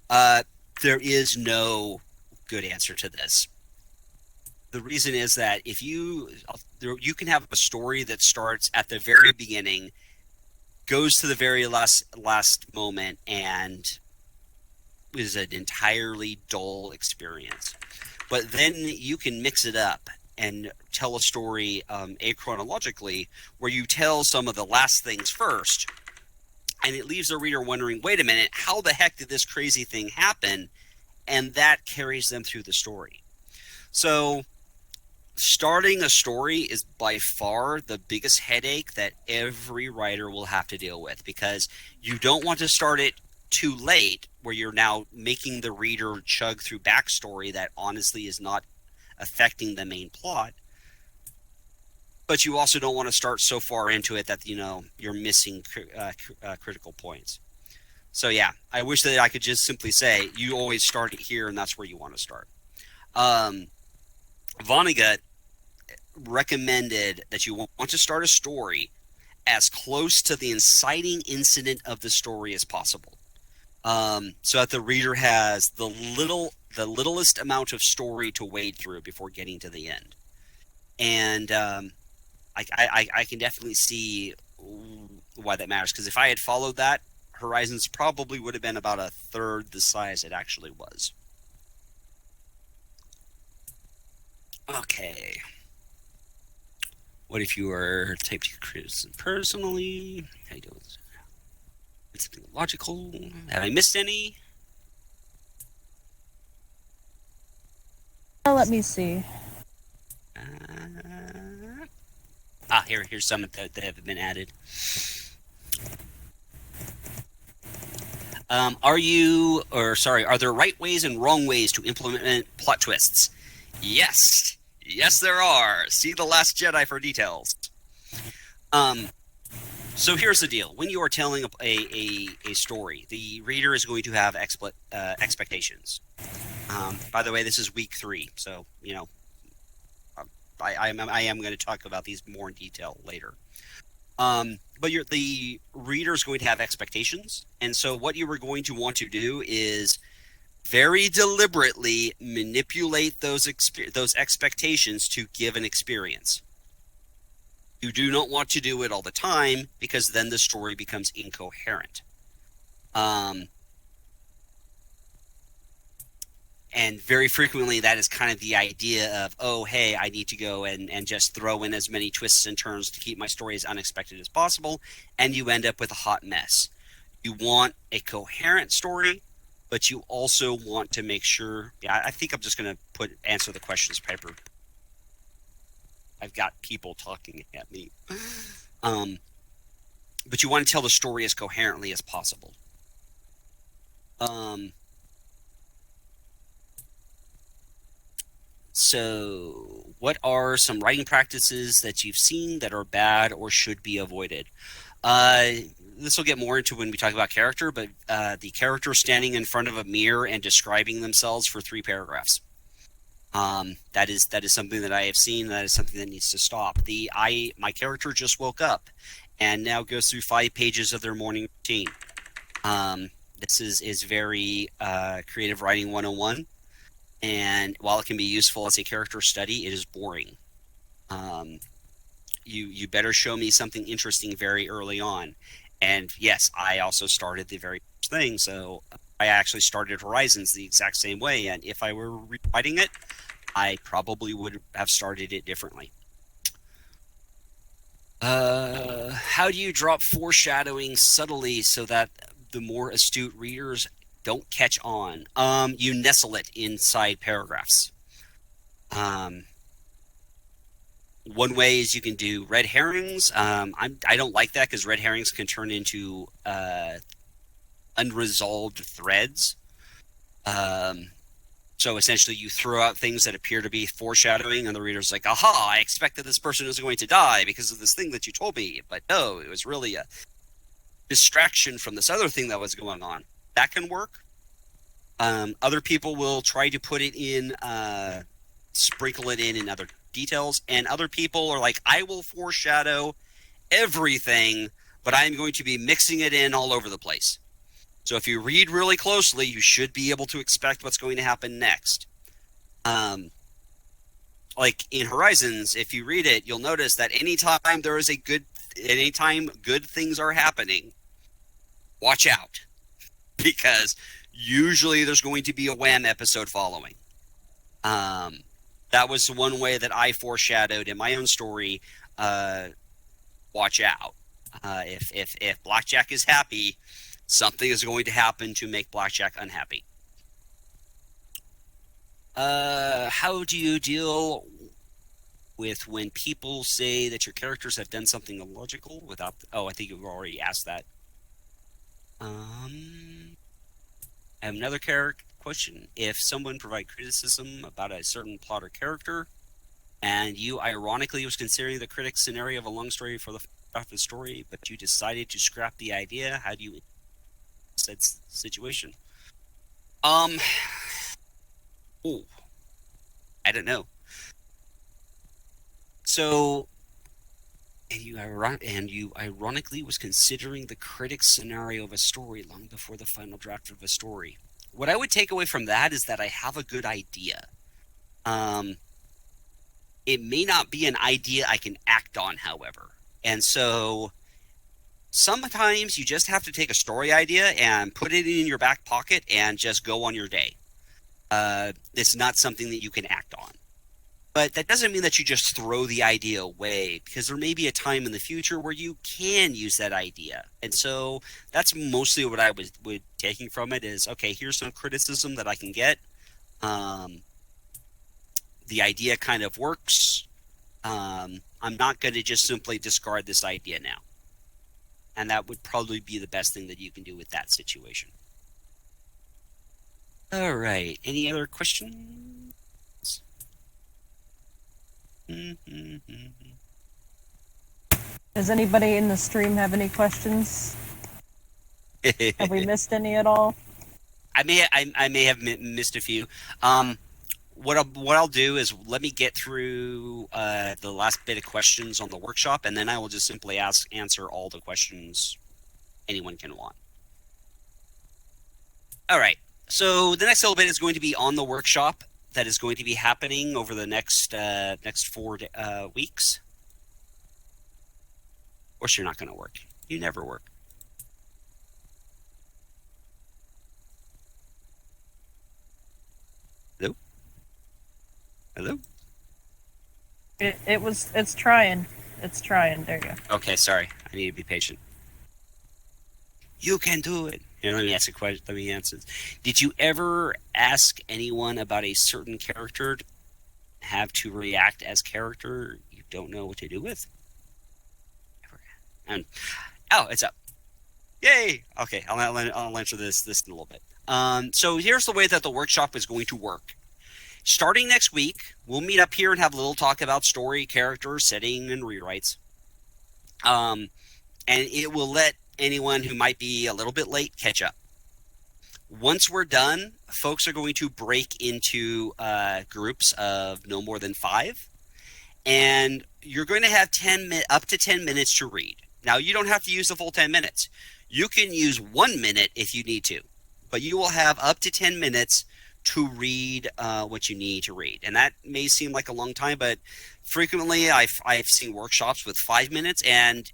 There is no good answer to this. The reason is that if you can have a story that starts at the very beginning, goes to the very last moment, and is an entirely dull experience. But then you can mix it up and tell a story achronologically, where you tell some of the last things first, and it leaves the reader wondering, wait a minute, how the heck did this crazy thing happen? And that carries them through the story. So starting a story is by far the biggest headache that every writer will have to deal with, because you don't want to start it too late where you're now making the reader chug through backstory that honestly is not affecting the main plot. But you also don't want to start so far into it that, you're missing critical points. So yeah, I wish that I could just simply say you always start it here and that's where you want to start. Vonnegut recommended that you want to start a story as close to the inciting incident of the story as possible, so that the reader has the littlest amount of story to wade through before getting to the end. And I can definitely see why that matters, because if I had followed that, Horizons probably would have been about a third the size it actually was. Okay. What if you were typed to criticism personally? How you doing? It's illogical. Have I missed any? Let me see. Here's some that have been added. Are there right ways and wrong ways to implement plot twists? Yes. Yes, there are. See The Last Jedi for details. So here's the deal. When you are telling a story, the reader is going to have expectations. By the way, this is week 3, so, I am going to talk about these more in detail later. But the reader is going to have expectations, and so what you are going to want to do is very deliberately manipulate those expectations to give an experience. You do not want to do it all the time, because then the story becomes incoherent. And very frequently, that is kind of the idea of, oh, hey, I need to go and just throw in as many twists and turns to keep my story as unexpected as possible, and you end up with a hot mess. You want a coherent story, but you also want to make sure... Yeah, I think I'm just going to answer the questions, Piper. I've got people talking at me. But you want to tell the story as coherently as possible. So, what are some writing practices that you've seen that are bad or should be avoided? This will get more into when we talk about character, but the character standing in front of a mirror and describing themselves for 3 paragraphs. That is something that I have seen. That is something that needs to stop. My character just woke up and now goes through 5 pages of their morning routine. This is very creative writing 101. And while it can be useful as a character study, it is boring. You better show me something interesting very early on. And yes, I also started the very first thing, so I actually started Horizons the exact same way, and if I were rewriting it, I probably would have started it differently. How do you drop foreshadowing subtly so that the more astute readers don't catch on? You nestle it inside paragraphs. One way is you can do red herrings. I don't like that because red herrings can turn into unresolved threads. So essentially you throw out things that appear to be foreshadowing, and the reader's like, aha, I expected this person was going to die because of this thing that you told me. But no, it was really a distraction from this other thing that was going on. That can work. Other people will try to put it in, sprinkle it in other details, and other people are like, I will foreshadow everything, but I'm going to be mixing it in all over the place. So if you read really closely, you should be able to expect what's going to happen next. Like in Horizons, if you read it, you'll notice that anytime good things are happening, watch out, because usually there's going to be a wham episode following. That was one way that I foreshadowed in my own story. Watch out. If Blackjack is happy, something is going to happen to make Blackjack unhappy. How do you deal with when people say that your characters have done something illogical without... I think you've already asked that. I have another question. If someone provided criticism about a certain plot or character, and you ironically was considering the critic's scenario of a long story for the draft of the story, but you decided to scrap the idea, how do you said situation? I don't know. So, and you ironically was considering the critic's scenario of a story long before the final draft of a story. What I would take away from that is that I have a good idea. It may not be an idea I can act on, however. And so sometimes you just have to take a story idea and put it in your back pocket and just go on your day. It's not something that you can act on. But that doesn't mean that you just throw the idea away, because there may be a time in the future where you can use that idea. And so that's mostly what I was taking from it is, okay, here's some criticism that I can get. The idea kind of works. I'm not going to just simply discard this idea now. And that would probably be the best thing that you can do with that situation. All right. Any other questions? Does anybody in the stream have any questions? Have we missed any at all? I may have missed a few. What I'll do is let me get through the last bit of questions on the workshop, and then I will just simply answer all the questions anyone can want. All right. So the next little bit is going to be on the workshop that is going to be happening over the next 4 weeks. Of course, you're not going to work. You never work. Hello? Hello? It's trying. It's trying. There you go. Okay, sorry. I need to be patient. You can do it. Here, let me ask a question. Let me answer. Did you ever ask anyone about a certain character, have to react as character you don't know what to do with? And oh, it's up. Yay! Okay, I'll answer this in a little bit. So here's the way that the workshop is going to work. Starting next week, we'll meet up here and have a little talk about story, character, setting, and rewrites. And it will let anyone who might be a little bit late catch up. Once we're done, folks are going to break into groups of no more than 5. And you're going to have up to 10 minutes to read. Now, you don't have to use the full 10 minutes. You can use 1 minute if you need to. But you will have up to 10 minutes to read what you need to read. And that may seem like a long time, but frequently I've seen workshops with 5 minutes, and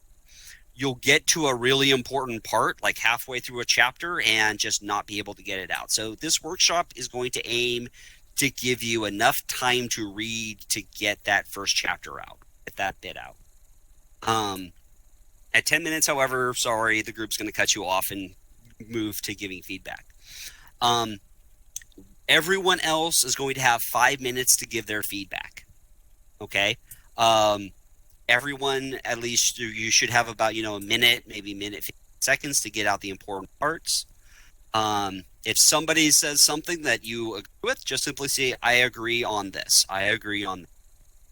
you'll get to a really important part, like halfway through a chapter, and just not be able to get it out. So this workshop is going to aim to give you enough time to read to get that first chapter out, get that bit out. At 10 minutes, however, sorry, the group's going to cut you off and move to giving feedback. Everyone else is going to have 5 minutes to give their feedback. Okay? Everyone, at least you should have about, a minute, maybe minute 50 seconds to get out the important parts. If somebody says something that you agree with, just simply say, I agree on this. I agree on this.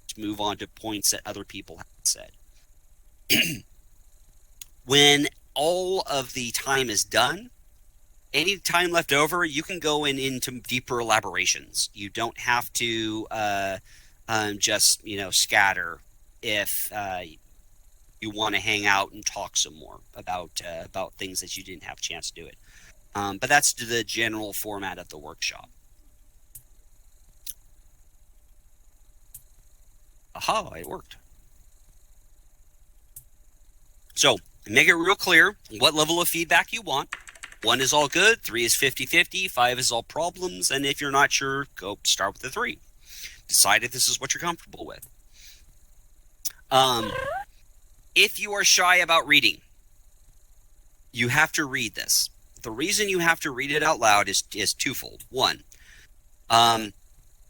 Just move on to points that other people have said. When all of the time is done, any time left over, you can go into deeper elaborations. You don't have to just, scatter if you want to hang out and talk some more about things that you didn't have a chance to do it. But that's the general format of the workshop. Aha, it worked. So make it real clear what level of feedback you want. 1 is all good, 3 is 50-50, 5 is all problems, and if you're not sure, go start with the 3. Decide if this is what you're comfortable with. If you are shy about reading, you have to read this. The reason you have to read it out loud is twofold. 1,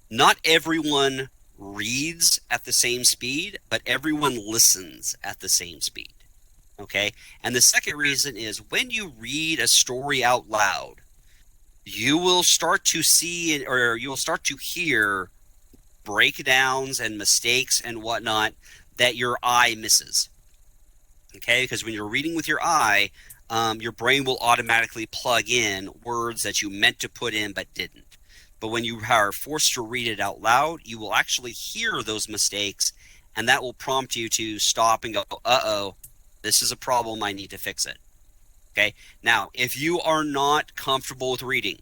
not everyone reads at the same speed, but everyone listens at the same speed. Okay? And the second reason is when you read a story out loud, you will start to see or you will start to hear breakdowns and mistakes and whatnot that your eye misses. Okay? Because when you're reading with your eye, your brain will automatically plug in words that you meant to put in but didn't. But when you are forced to read it out loud, you will actually hear those mistakes, and that will prompt you to stop and go, uh-oh, this is a problem, I need to fix it. Okay? Now, if you are not comfortable with reading,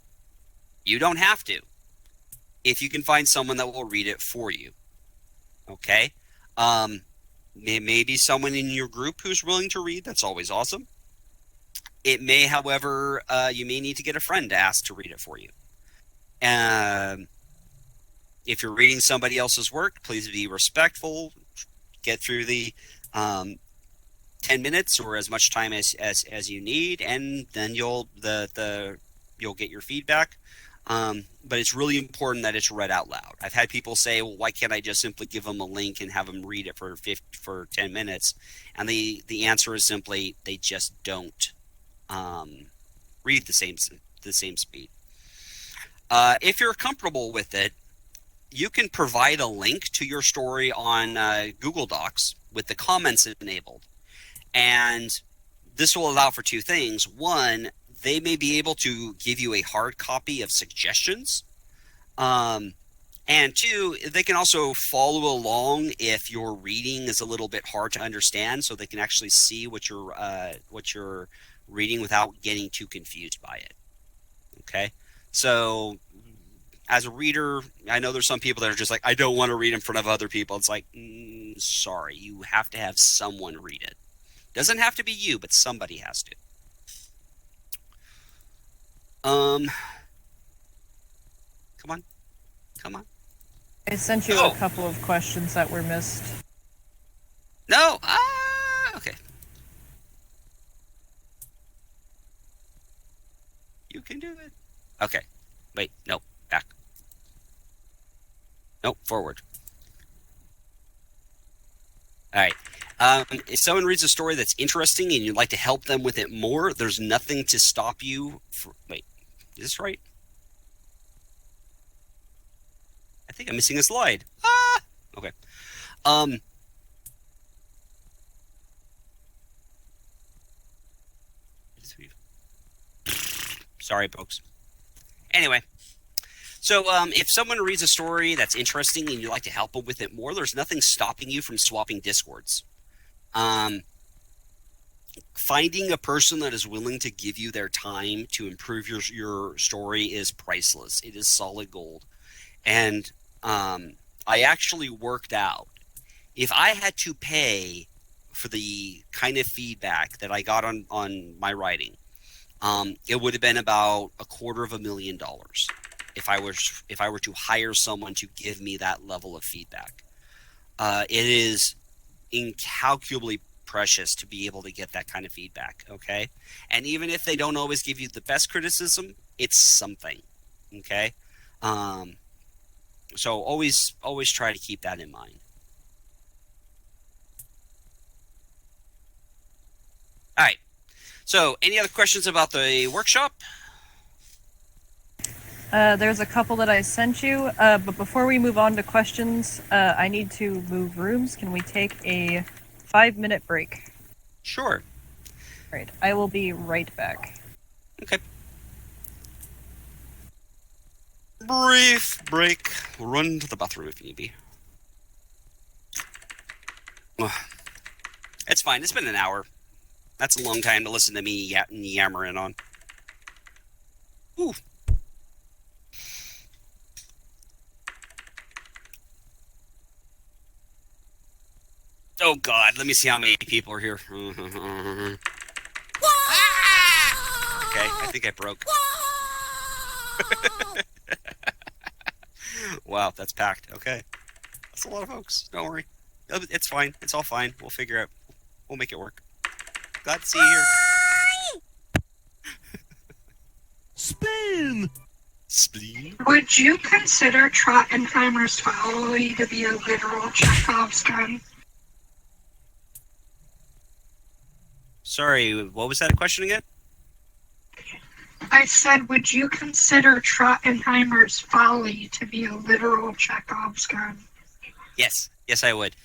you don't have to. If you can find someone that will read it for you. Okay? Maybe someone in your group who's willing to read, that's always awesome. It may, however, you may need to get a friend to ask to read it for you. If you're reading somebody else's work, please be respectful. Get through the 10 minutes or as much time as you need, and then you'll get your feedback. But it's really important that it's read out loud. I've had people say, well, why can't I just simply give them a link and have them read it for 10 minutes? And the answer is simply they just don't read the same speed. If you're comfortable with it, you can provide a link to your story on Google Docs with the comments enabled. And this will allow for two things. One, they may be able to give you a hard copy of suggestions. And two, they can also follow along if your reading is a little bit hard to understand, so they can actually see what you're reading without getting too confused by it. Okay? So as a reader, I know there's some people that are just like, I don't want to read in front of other people. It's like, sorry, you have to have someone read it. Doesn't have to be you, but somebody has to. Come on. I sent you a couple of questions that were missed. No. Okay. You can do it. Okay. Wait. No. Back. Nope. Forward. All right. If someone reads a story that's interesting and you'd like to help them with it more, there's nothing to stop you. Wait. Is this right? I think I'm missing a slide. Okay. Sorry, folks. Anyway, so if someone reads a story that's interesting and you'd like to help them with it more, there's nothing stopping you from swapping Discords. Finding a person that is willing to give you their time to improve your story is priceless. It is solid gold. And I actually worked out, if I had to pay for the kind of feedback that I got on my writing, it would have been about $250,000 if I were to hire someone to give me that level of feedback. It is incalculably precious to be able to get that kind of feedback. Okay, and even if they don't always give you the best criticism, it's something. Okay. So always try to keep that in mind. All right. So any other questions about the workshop? There's a couple that I sent you, but before we move on to questions, I need to move rooms. Can we take a 5-minute break? Sure. All right. I will be right back. Okay. Brief break. We'll run to the bathroom if need be. It's fine. It's been an hour. That's a long time to listen to me yammering on. Ooh. Oh God, let me see how many people are here. Okay, I think I broke. Wow, that's packed. Okay. That's a lot of folks. Don't worry. It's fine. It's all fine. We'll figure out. We'll make it work. Glad to see you here. Spin! Spleen? Would you consider Trottenheimer's Folly to be a literal Chekhov's gun? Sorry, what was that question again? I said, would you consider Trottenheimer's Folly to be a literal Chekhov's gun? Yes. Yes, I would.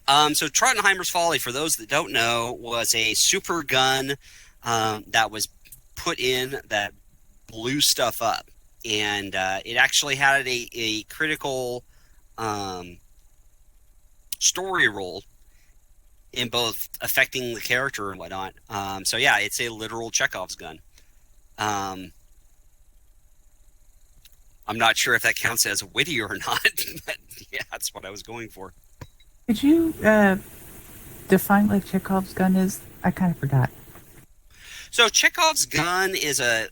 So Trottenheimer's Folly, for those that don't know, was a super gun that was put in that blew stuff up. And it actually had a critical story role in both affecting the character and whatnot. So yeah, it's a literal Chekhov's gun. I'm not sure if that counts as witty or not, but yeah, that's what I was going for. Could you define what Chekhov's gun is? I kind of forgot. So Chekhov's gun is a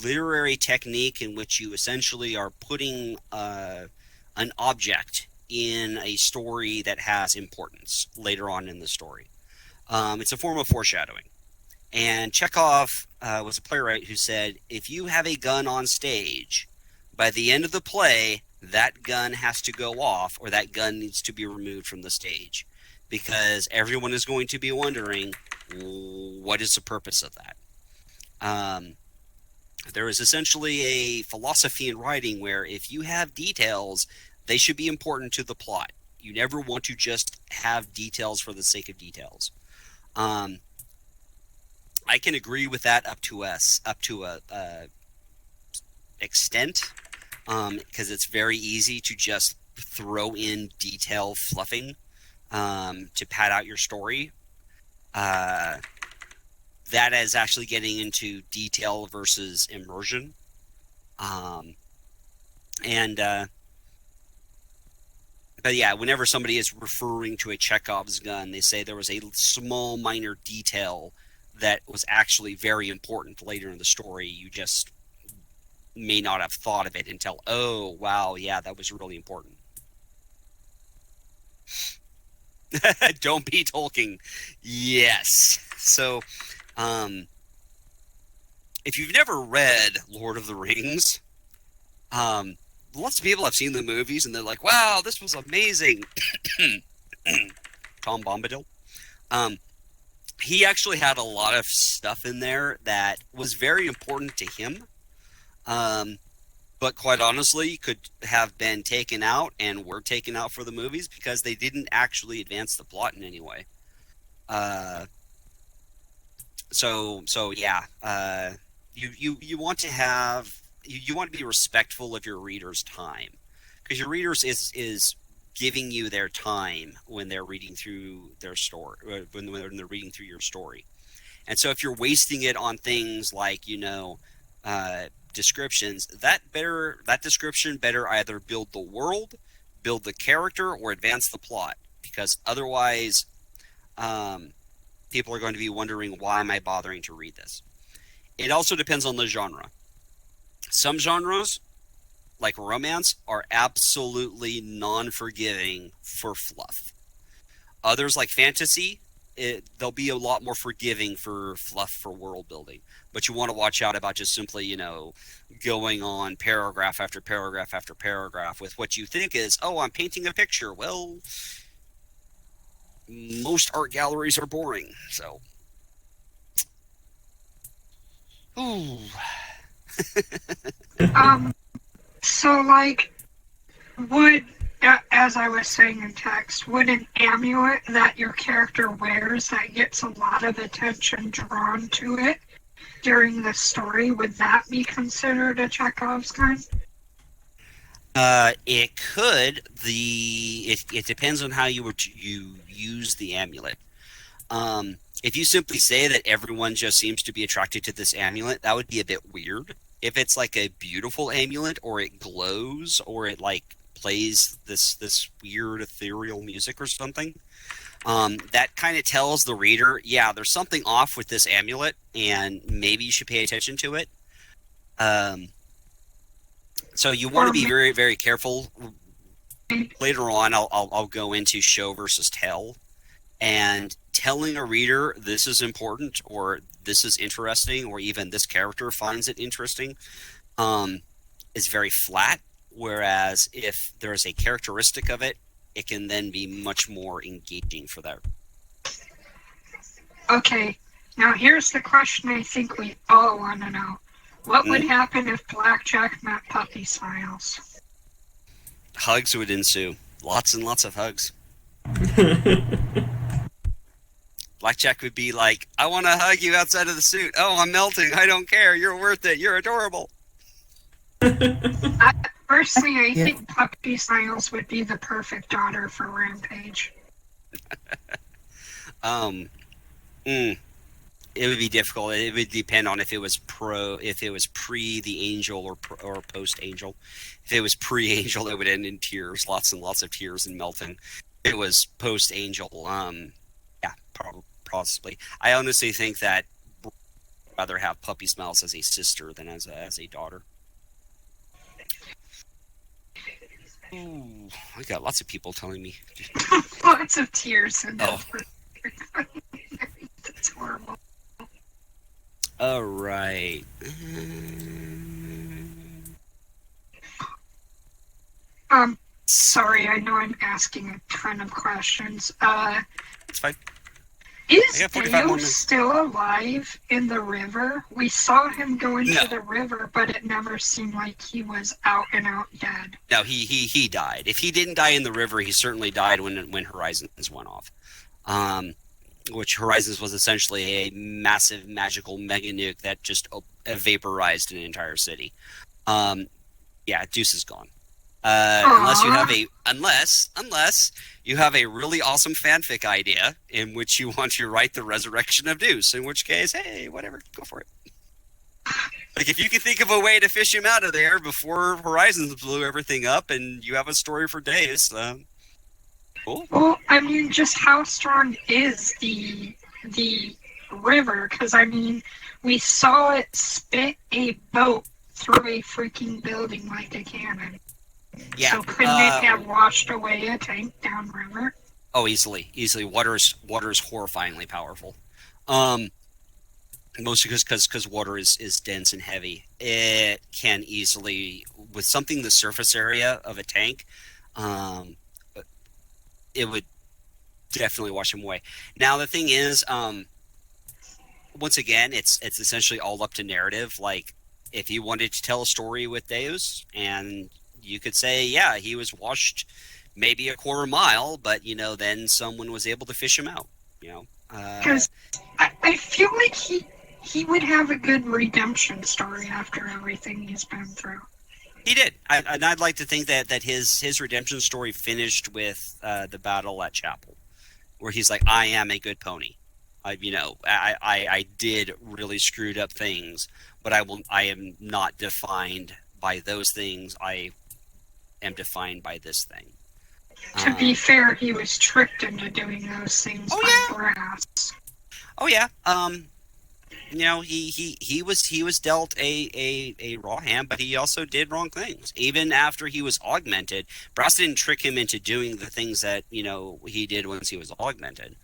literary technique in which you essentially are putting an object in a story that has importance later on in the story. It's a form of foreshadowing. And Chekhov was a playwright who said, if you have a gun on stage, by the end of the play, that gun has to go off, or that gun needs to be removed from the stage, because everyone is going to be wondering, what is the purpose of that? There is essentially a philosophy in writing where if you have details, they should be important to the plot. You never want to just have details for the sake of details. I can agree with that up to a extent, because it's very easy to just throw in detail fluffing to pad out your story. That is actually getting into detail versus immersion. But yeah, whenever somebody is referring to a Chekhov's gun, they say there was a small minor detail that was actually very important later in the story. You just may not have thought of it until, oh, wow, yeah, that was really important. Don't be Tolkien. Yes. So, if you've never read Lord of the Rings, lots of people have seen the movies and they're like, wow, this was amazing. Tom Bombadil. He actually had a lot of stuff in there that was very important to him. But quite honestly, could have been taken out and were taken out for the movies because they didn't actually advance the plot in any way. So yeah, you want to have, you want to be respectful of your reader's time, because your readers is giving you their time when they're reading through their story, when they're reading through your story. And so if you're wasting it on things like, descriptions, that description better either build the world, build the character, or advance the plot, because otherwise people are going to be wondering, why am I bothering to read this? It also depends on the genre. Some genres, like romance, are absolutely non-forgiving for fluff. Others, like fantasy, they'll be a lot more forgiving for fluff, for world building. But you want to watch out about just simply, going on paragraph after paragraph after paragraph with what you think is, oh, I'm painting a picture. Well, most art galleries are boring, so. Ooh. So as I was saying in text, would an amulet that your character wears that gets a lot of attention drawn to it during the story, would that be considered a Chekhov's gun? It could. It depends on how you use the amulet. If you simply say that everyone just seems to be attracted to this amulet, that would be a bit weird. If it's like a beautiful amulet, or it glows, or it plays this weird ethereal music or something, that kind of tells the reader, yeah, there's something off with this amulet, and maybe you should pay attention to it. So you want to be very, very careful. Later on, I'll go into show versus tell, and telling a reader this is important, or this is interesting, or even this character finds it interesting, is very flat. Whereas if there's a characteristic of it, it can then be much more engaging for that. Okay, now here's the question I think we all want to know. What would happen if Blackjack met Puppy Smiles? Hugs would ensue. Lots and lots of hugs. Blackjack would be like, I want to hug you outside of the suit. Oh, I'm melting. I don't care. You're worth it. You're adorable. Personally, I think Puppy Smiles would be the perfect daughter for Rampage. It would be difficult. It would depend on if it was pre the angel or post angel. If it was pre angel, it would end in tears, lots and lots of tears and melting. If it was post angel, yeah, possibly. I honestly think that rather have Puppy Smiles as a sister than as a daughter. Ooh, I got lots of people telling me. Lots of tears and Oh. That's horrible. All right. Sorry, I know I'm asking a ton of questions. It's fine. Is I got 45 more Deo minutes. still alive in the river? We saw him go into No. the river, but it never seemed like he was out and out dead. No, he died. If he didn't die in the river, he certainly died when Horizons went off. Which Horizons was essentially a massive magical mega nuke that just vaporized an entire city. Yeah, Deuce is gone. Unless you have a really awesome fanfic idea in which you want to write the resurrection of Deuce, in which case, hey, whatever, go for it. Like, if you can think of a way to fish him out of there before Horizons blew everything up and you have a story for days, cool. Well, I mean, just how strong is the river? Because, I mean, we saw it spit a boat through a freaking building like a cannon. Yeah. So couldn't it have washed away a tank downriver? Oh, easily. Water is horrifyingly powerful. Mostly because water is dense and heavy. It can easily, with something the surface area of a tank, it would definitely wash them away. Now the thing is, once again, it's essentially all up to narrative. Like, if you wanted to tell a story with Deus, and you could say, yeah, he was washed maybe a quarter mile, but then someone was able to fish him out. Because I feel like he would have a good redemption story after everything he's been through. He did, and I'd like to think that his redemption story finished with the battle at Chapel, where he's like, I am a good pony. I did really screwed up things, but I am not defined by those things. I am defined by this thing. To be fair, he was tricked into doing those things by Brass. Oh yeah. He was dealt a raw hand, but he also did wrong things. Even after he was augmented, Brass didn't trick him into doing the things that he did once he was augmented.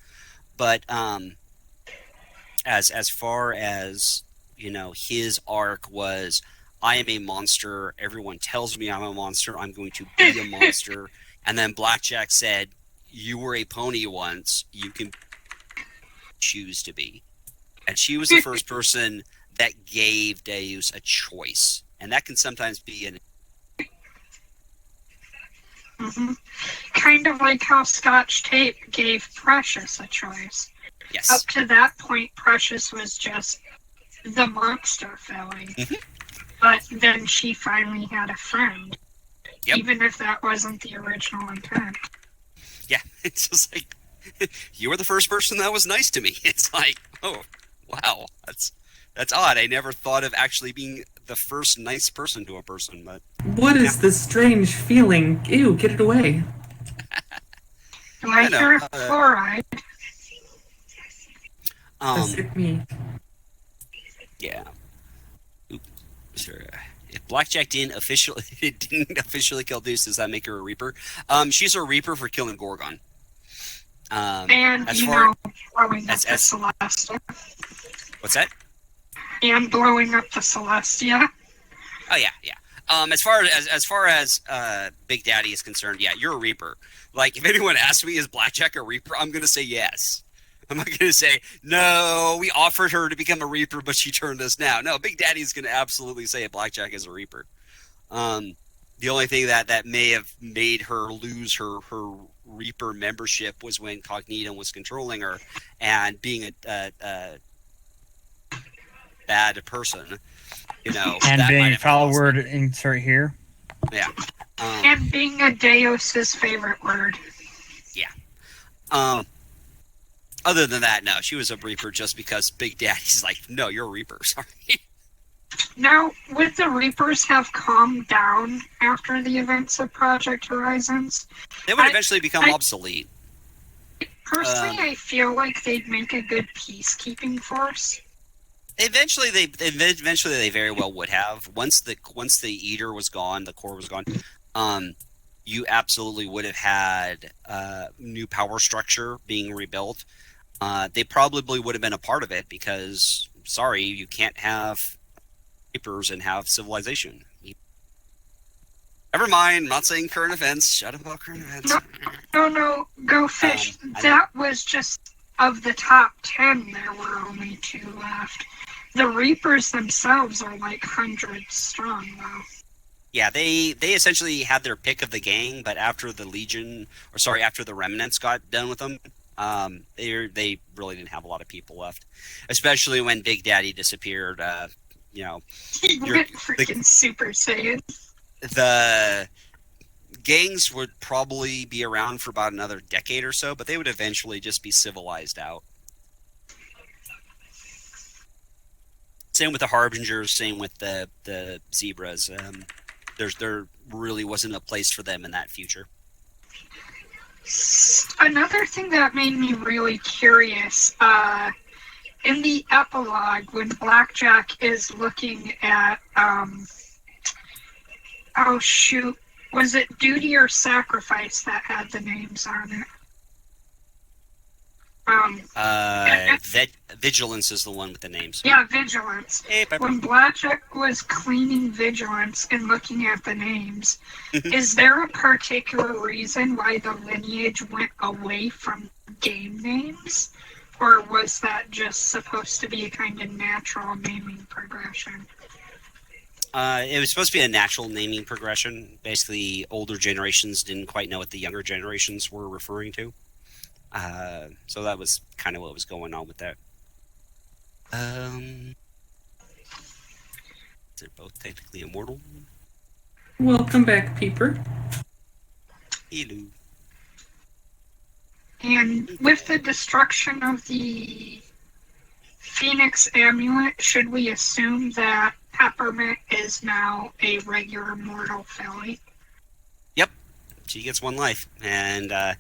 But as far as his arc was, I am a monster. Everyone tells me I'm a monster. I'm going to be a monster. And then Blackjack said, "You were a pony once. You can choose to be." And she was the first person that gave Deus a choice, and that can sometimes be an. Mm-hmm. Kind of like how Scotch Tape gave Precious a choice. Yes. Up to that point, Precious was just the monster filling. Mm-hmm. But then she finally had a friend. Yep. Even if that wasn't the original intent. Yeah, it's just like, you were the first person that was nice to me. It's like, oh, wow, that's odd. I never thought of actually being the first nice person to a person, but... What is this strange feeling? Ew, get it away. Like your fluoride. Sick me. Yeah. Oops. Sorry. If Blackjack didn't officially kill Deuce, does that make her a Reaper? She's a Reaper for killing Gorgon. And, blowing up the Celestia. What's that? And blowing up the Celestia. Oh, yeah. As far as Big Daddy is concerned, yeah, you're a Reaper. Like, if anyone asks me, is Blackjack a Reaper, I'm going to say yes. I'm not going to say, no, we offered her to become a Reaper, but she turned us down. No, Big Daddy's going to absolutely say Blackjack is a Reaper. The only thing that may have made her lose her Reaper membership was when Cognito was controlling her and being a bad person. And being follower to insert here. Yeah. And being a Deus's favorite word. Yeah. Other than that, no, she was a Reaper just because Big Daddy's like, no, you're a Reaper, sorry. Now, would the Reapers have calmed down after the events of Project Horizons? They would eventually become obsolete. Personally, I feel like they'd make a good peacekeeping force. Eventually they very well would have. Once the eater was gone, the core was gone. You absolutely would have had new power structure being rebuilt. They probably would have been a part of it because, sorry, you can't have papers and have civilization. Never mind. I'm not saying current events. Shut up about current events. No, go fish. That was just of the top 10. There were only 2 left. The Reapers themselves are like hundreds strong, though. Yeah, they essentially had their pick of the gang, but after the after the Remnants got done with them, they really didn't have a lot of people left, especially when Big Daddy disappeared. He went freaking Super Saiyan. The gangs would probably be around for about another decade or so, but they would eventually just be civilized out. Same with the Harbingers, same with the Zebras. There really wasn't a place for them in that future. Another thing that made me really curious, in the epilogue, when Blackjack is looking at, oh shoot, was it Duty or Sacrifice that had the names on it? Vigilance is the one with the names. Yeah, Vigilance. Hey, when Blackjack was cleaning Vigilance and looking at the names, is there a particular reason why the lineage went away from game names? Or was that just supposed to be a kind of natural naming progression? It was supposed to be a natural naming progression. Basically, older generations didn't quite know what the younger generations were referring to. So that was kind of what was going on with that. They're both technically immortal. Welcome back, Peeper. Hello. And with the destruction of the Phoenix Amulet, should we assume that Peppermint is now a regular mortal filly? Yep. She gets 1 life. And I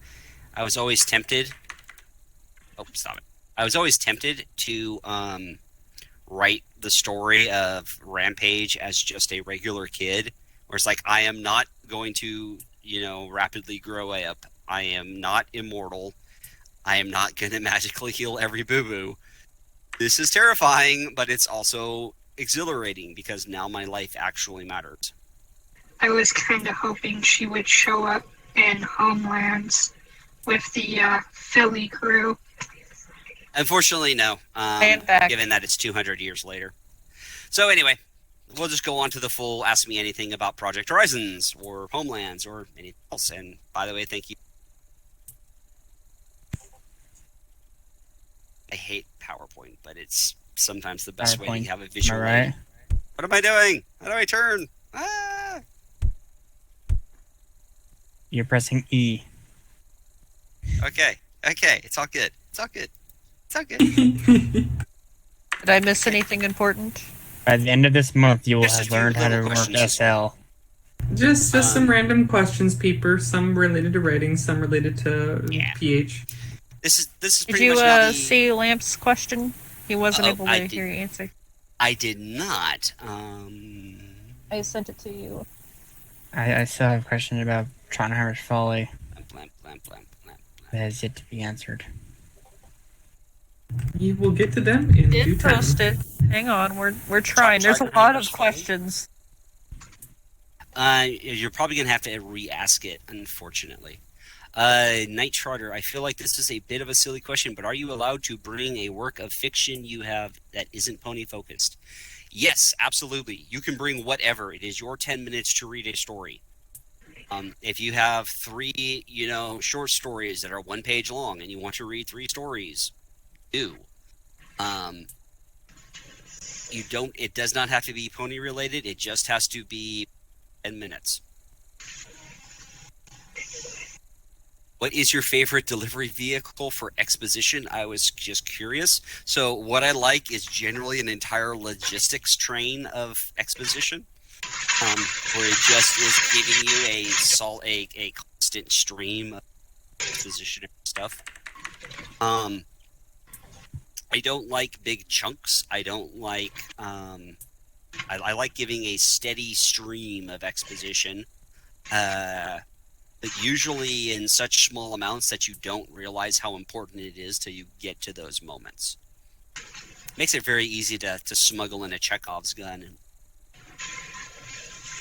was always tempted... Oh, stop it. I was always tempted to write the story of Rampage as just a regular kid, where it's like, I am not going to, rapidly grow up. I am not immortal. I am not going to magically heal every boo-boo. This is terrifying, but it's also exhilarating because now my life actually matters. I was kind of hoping she would show up in Homelands with the Philly crew. Unfortunately, no. Given that it's 200 years later. So anyway, we'll just go on to the full Ask Me Anything about Project Horizons or Homelands or anything else. And by the way, thank you. I hate PowerPoint, but it's sometimes the best way to have a visual. Right. What am I doing? How do I turn? Ah! You're pressing E. Okay. It's all good. Did I miss anything important? By the end of this month, you will Just a have few learned how to little work questions. SL. Just some random questions, Peeper. Some related to writing, some related to PH. This is Did pretty you much now the... see Lamps' question? He wasn't able to I hear your answer. I did not. I sent it to you. I still have a question about Trondheimer's Folly Blamp. that has yet to be answered. We will get to them in due Did time. post it. Hang on, we're trying. There's a lot of questions. You're probably gonna have to re-ask it, unfortunately. Night Trotter, I feel like this is a bit of a silly question, but are you allowed to bring a work of fiction you have that isn't pony focused? Yes, absolutely. You can bring whatever. It is your 10 minutes to read a story. If you have 3, short stories that are 1 page long and you want to read 3 stories, do. It does not have to be pony related. It just has to be 10 minutes. What is your favorite delivery vehicle for exposition? I was just curious. So what I like is generally an entire logistics train of exposition, where it just is giving you a constant stream of exposition and stuff. I don't like big chunks. I don't like. I like giving a steady stream of exposition. But usually in such small amounts that you don't realize how important it is till you get to those moments. Makes it very easy to smuggle in a Chekhov's gun.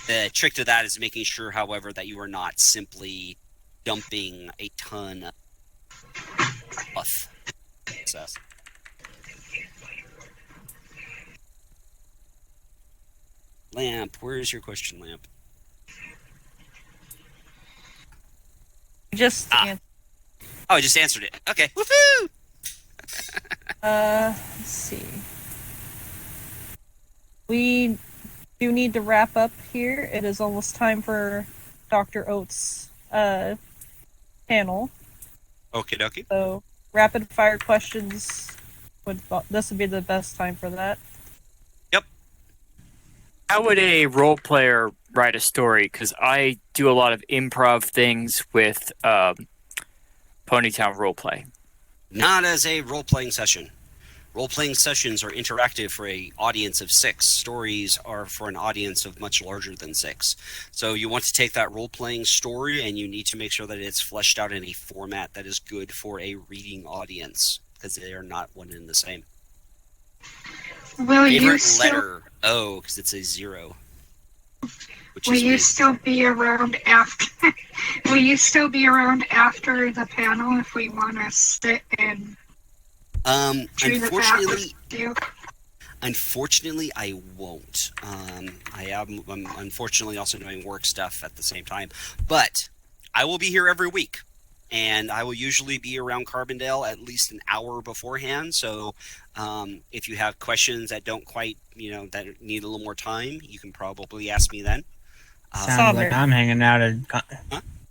The trick to that is making sure, however, that you are not simply dumping a ton of fluff. So. Lamp, where's your question, Lamp? Just answer. Oh, I just answered it. Okay. Woohoo! Let's see. We do need to wrap up here. It is almost time for Dr. Oates' panel. Okie dokie. So, rapid fire questions. This would be the best time for that. Yep. How would a role player write a story? Because I do a lot of improv things with Ponytown roleplay. Not as a role-playing session. Role-playing sessions are interactive for an audience of 6. Stories are for an audience of much larger than 6. So you want to take that role-playing story and you need to make sure that it's fleshed out in a format that is good for a reading audience, because they are not one and the same. Will you Favorite still letter O, because it's a 0. will you still be around after will you still be around after the panel if we want to sit and chew the fat with you? Unfortunately, I won't. I'm unfortunately also doing work stuff at the same time. But I will be here every week. And I will usually be around Carbondale at least an hour beforehand. So if you have questions that don't quite, that need a little more time, you can probably ask me then. Sounds Somber. like I'm hanging out at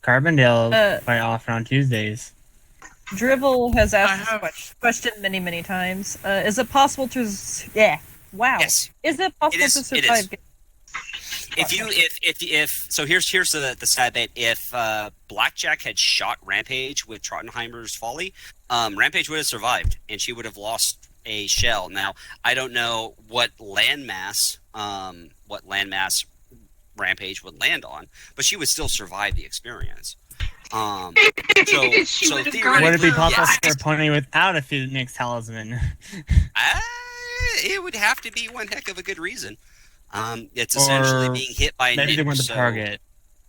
Carbondale quite often on Tuesdays. Drivel has asked this question many, many times. Is it possible to... Wow. Yes. Is it possible to survive? So here's the sad bit. If Blackjack had shot Rampage with Trottenheimer's Folly, Rampage would have survived, and she would have lost a shell. Now, I don't know what landmass Rampage would land on, but she would still survive the experience. So theoretically, Would it be possible yes. for a pony without a Phoenix Talisman? It would have to be one heck of a good reason. It's Or essentially being hit by a Maybe they nuke, weren't the so- target.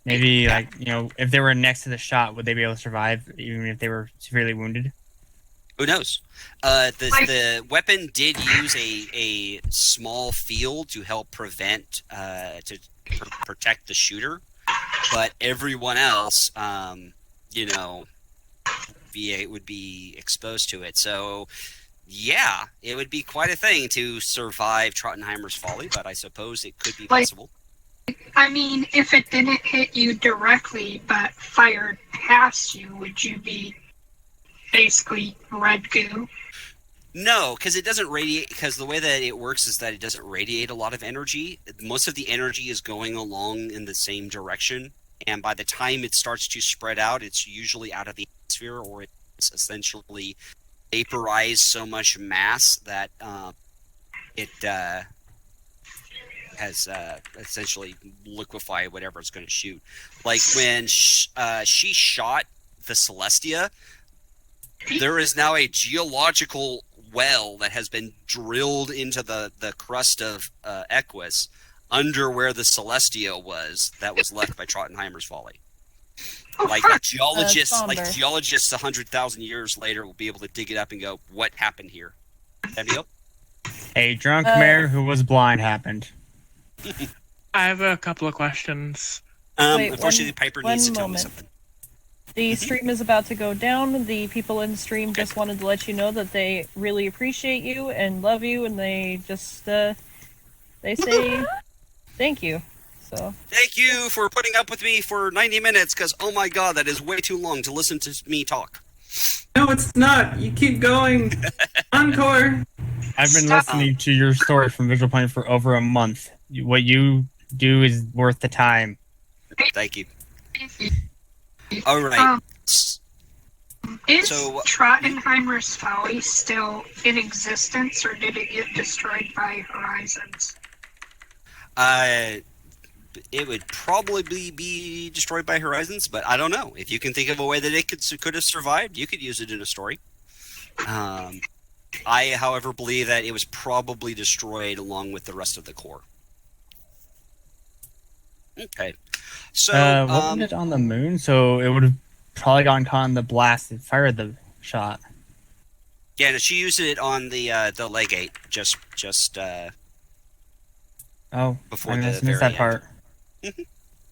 Maybe, if they were next to the shot, would they be able to survive, even if they were severely wounded? Who knows? The weapon did use a small field to help prevent, protect the shooter, but everyone else, would be exposed to it. So, yeah, it would be quite a thing to survive Trottenheimer's Folly, but I suppose it could be possible. I mean, if it didn't hit you directly but fired past you, would you be basically red goo? No, because it doesn't radiate. Because the way that it works is that it doesn't radiate a lot of energy. Most of the energy is going along in the same direction, and by the time it starts to spread out, it's usually out of the atmosphere, or it's essentially vaporized so much mass that it has essentially liquefied whatever it's going to shoot. Like when she shot the Celestia, there is now a geological well that has been drilled into the crust of Equus under where the Celestia was that was left by Trottenheimer's Folly. Like geologists 100,000 years later will be able to dig it up and go, what happened here? That deal? A drunk mayor who was blind happened. I have a couple of questions. Unfortunately, Piper needs to tell me something. The stream is about to go down. The people in the stream just wanted to let you know that they really appreciate you and love you, and they just they say thank you. So thank you for putting up with me for 90 minutes, because oh my god, that is way too long to listen to me talk. No, it's not. You keep going. Encore. I've been listening to your story from Visual Point for over a month. What you do is worth the time. Thank you. All right. Is So- Trottenheimer's Folly still in existence, or did it get destroyed by Horizons? It would probably be destroyed by Horizons, but I don't know. If you can think of a way that it could have survived, you could use it in a story. I, however, believe that it was probably destroyed along with the rest of the core. Okay. So, wasn't it on the moon? So it would have probably gotten caught in the blast and fired the shot. yeah, no, she used it on the legate just Oh, before I the missed very that end. part.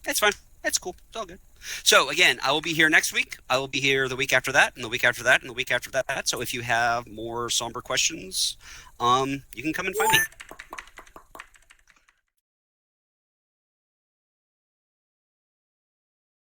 That's fine. That's cool. It's all good. So again, I will be here next week. I will be here the week after that, and the week after that, and the week after that. So if you have more somber questions, you can come and find me.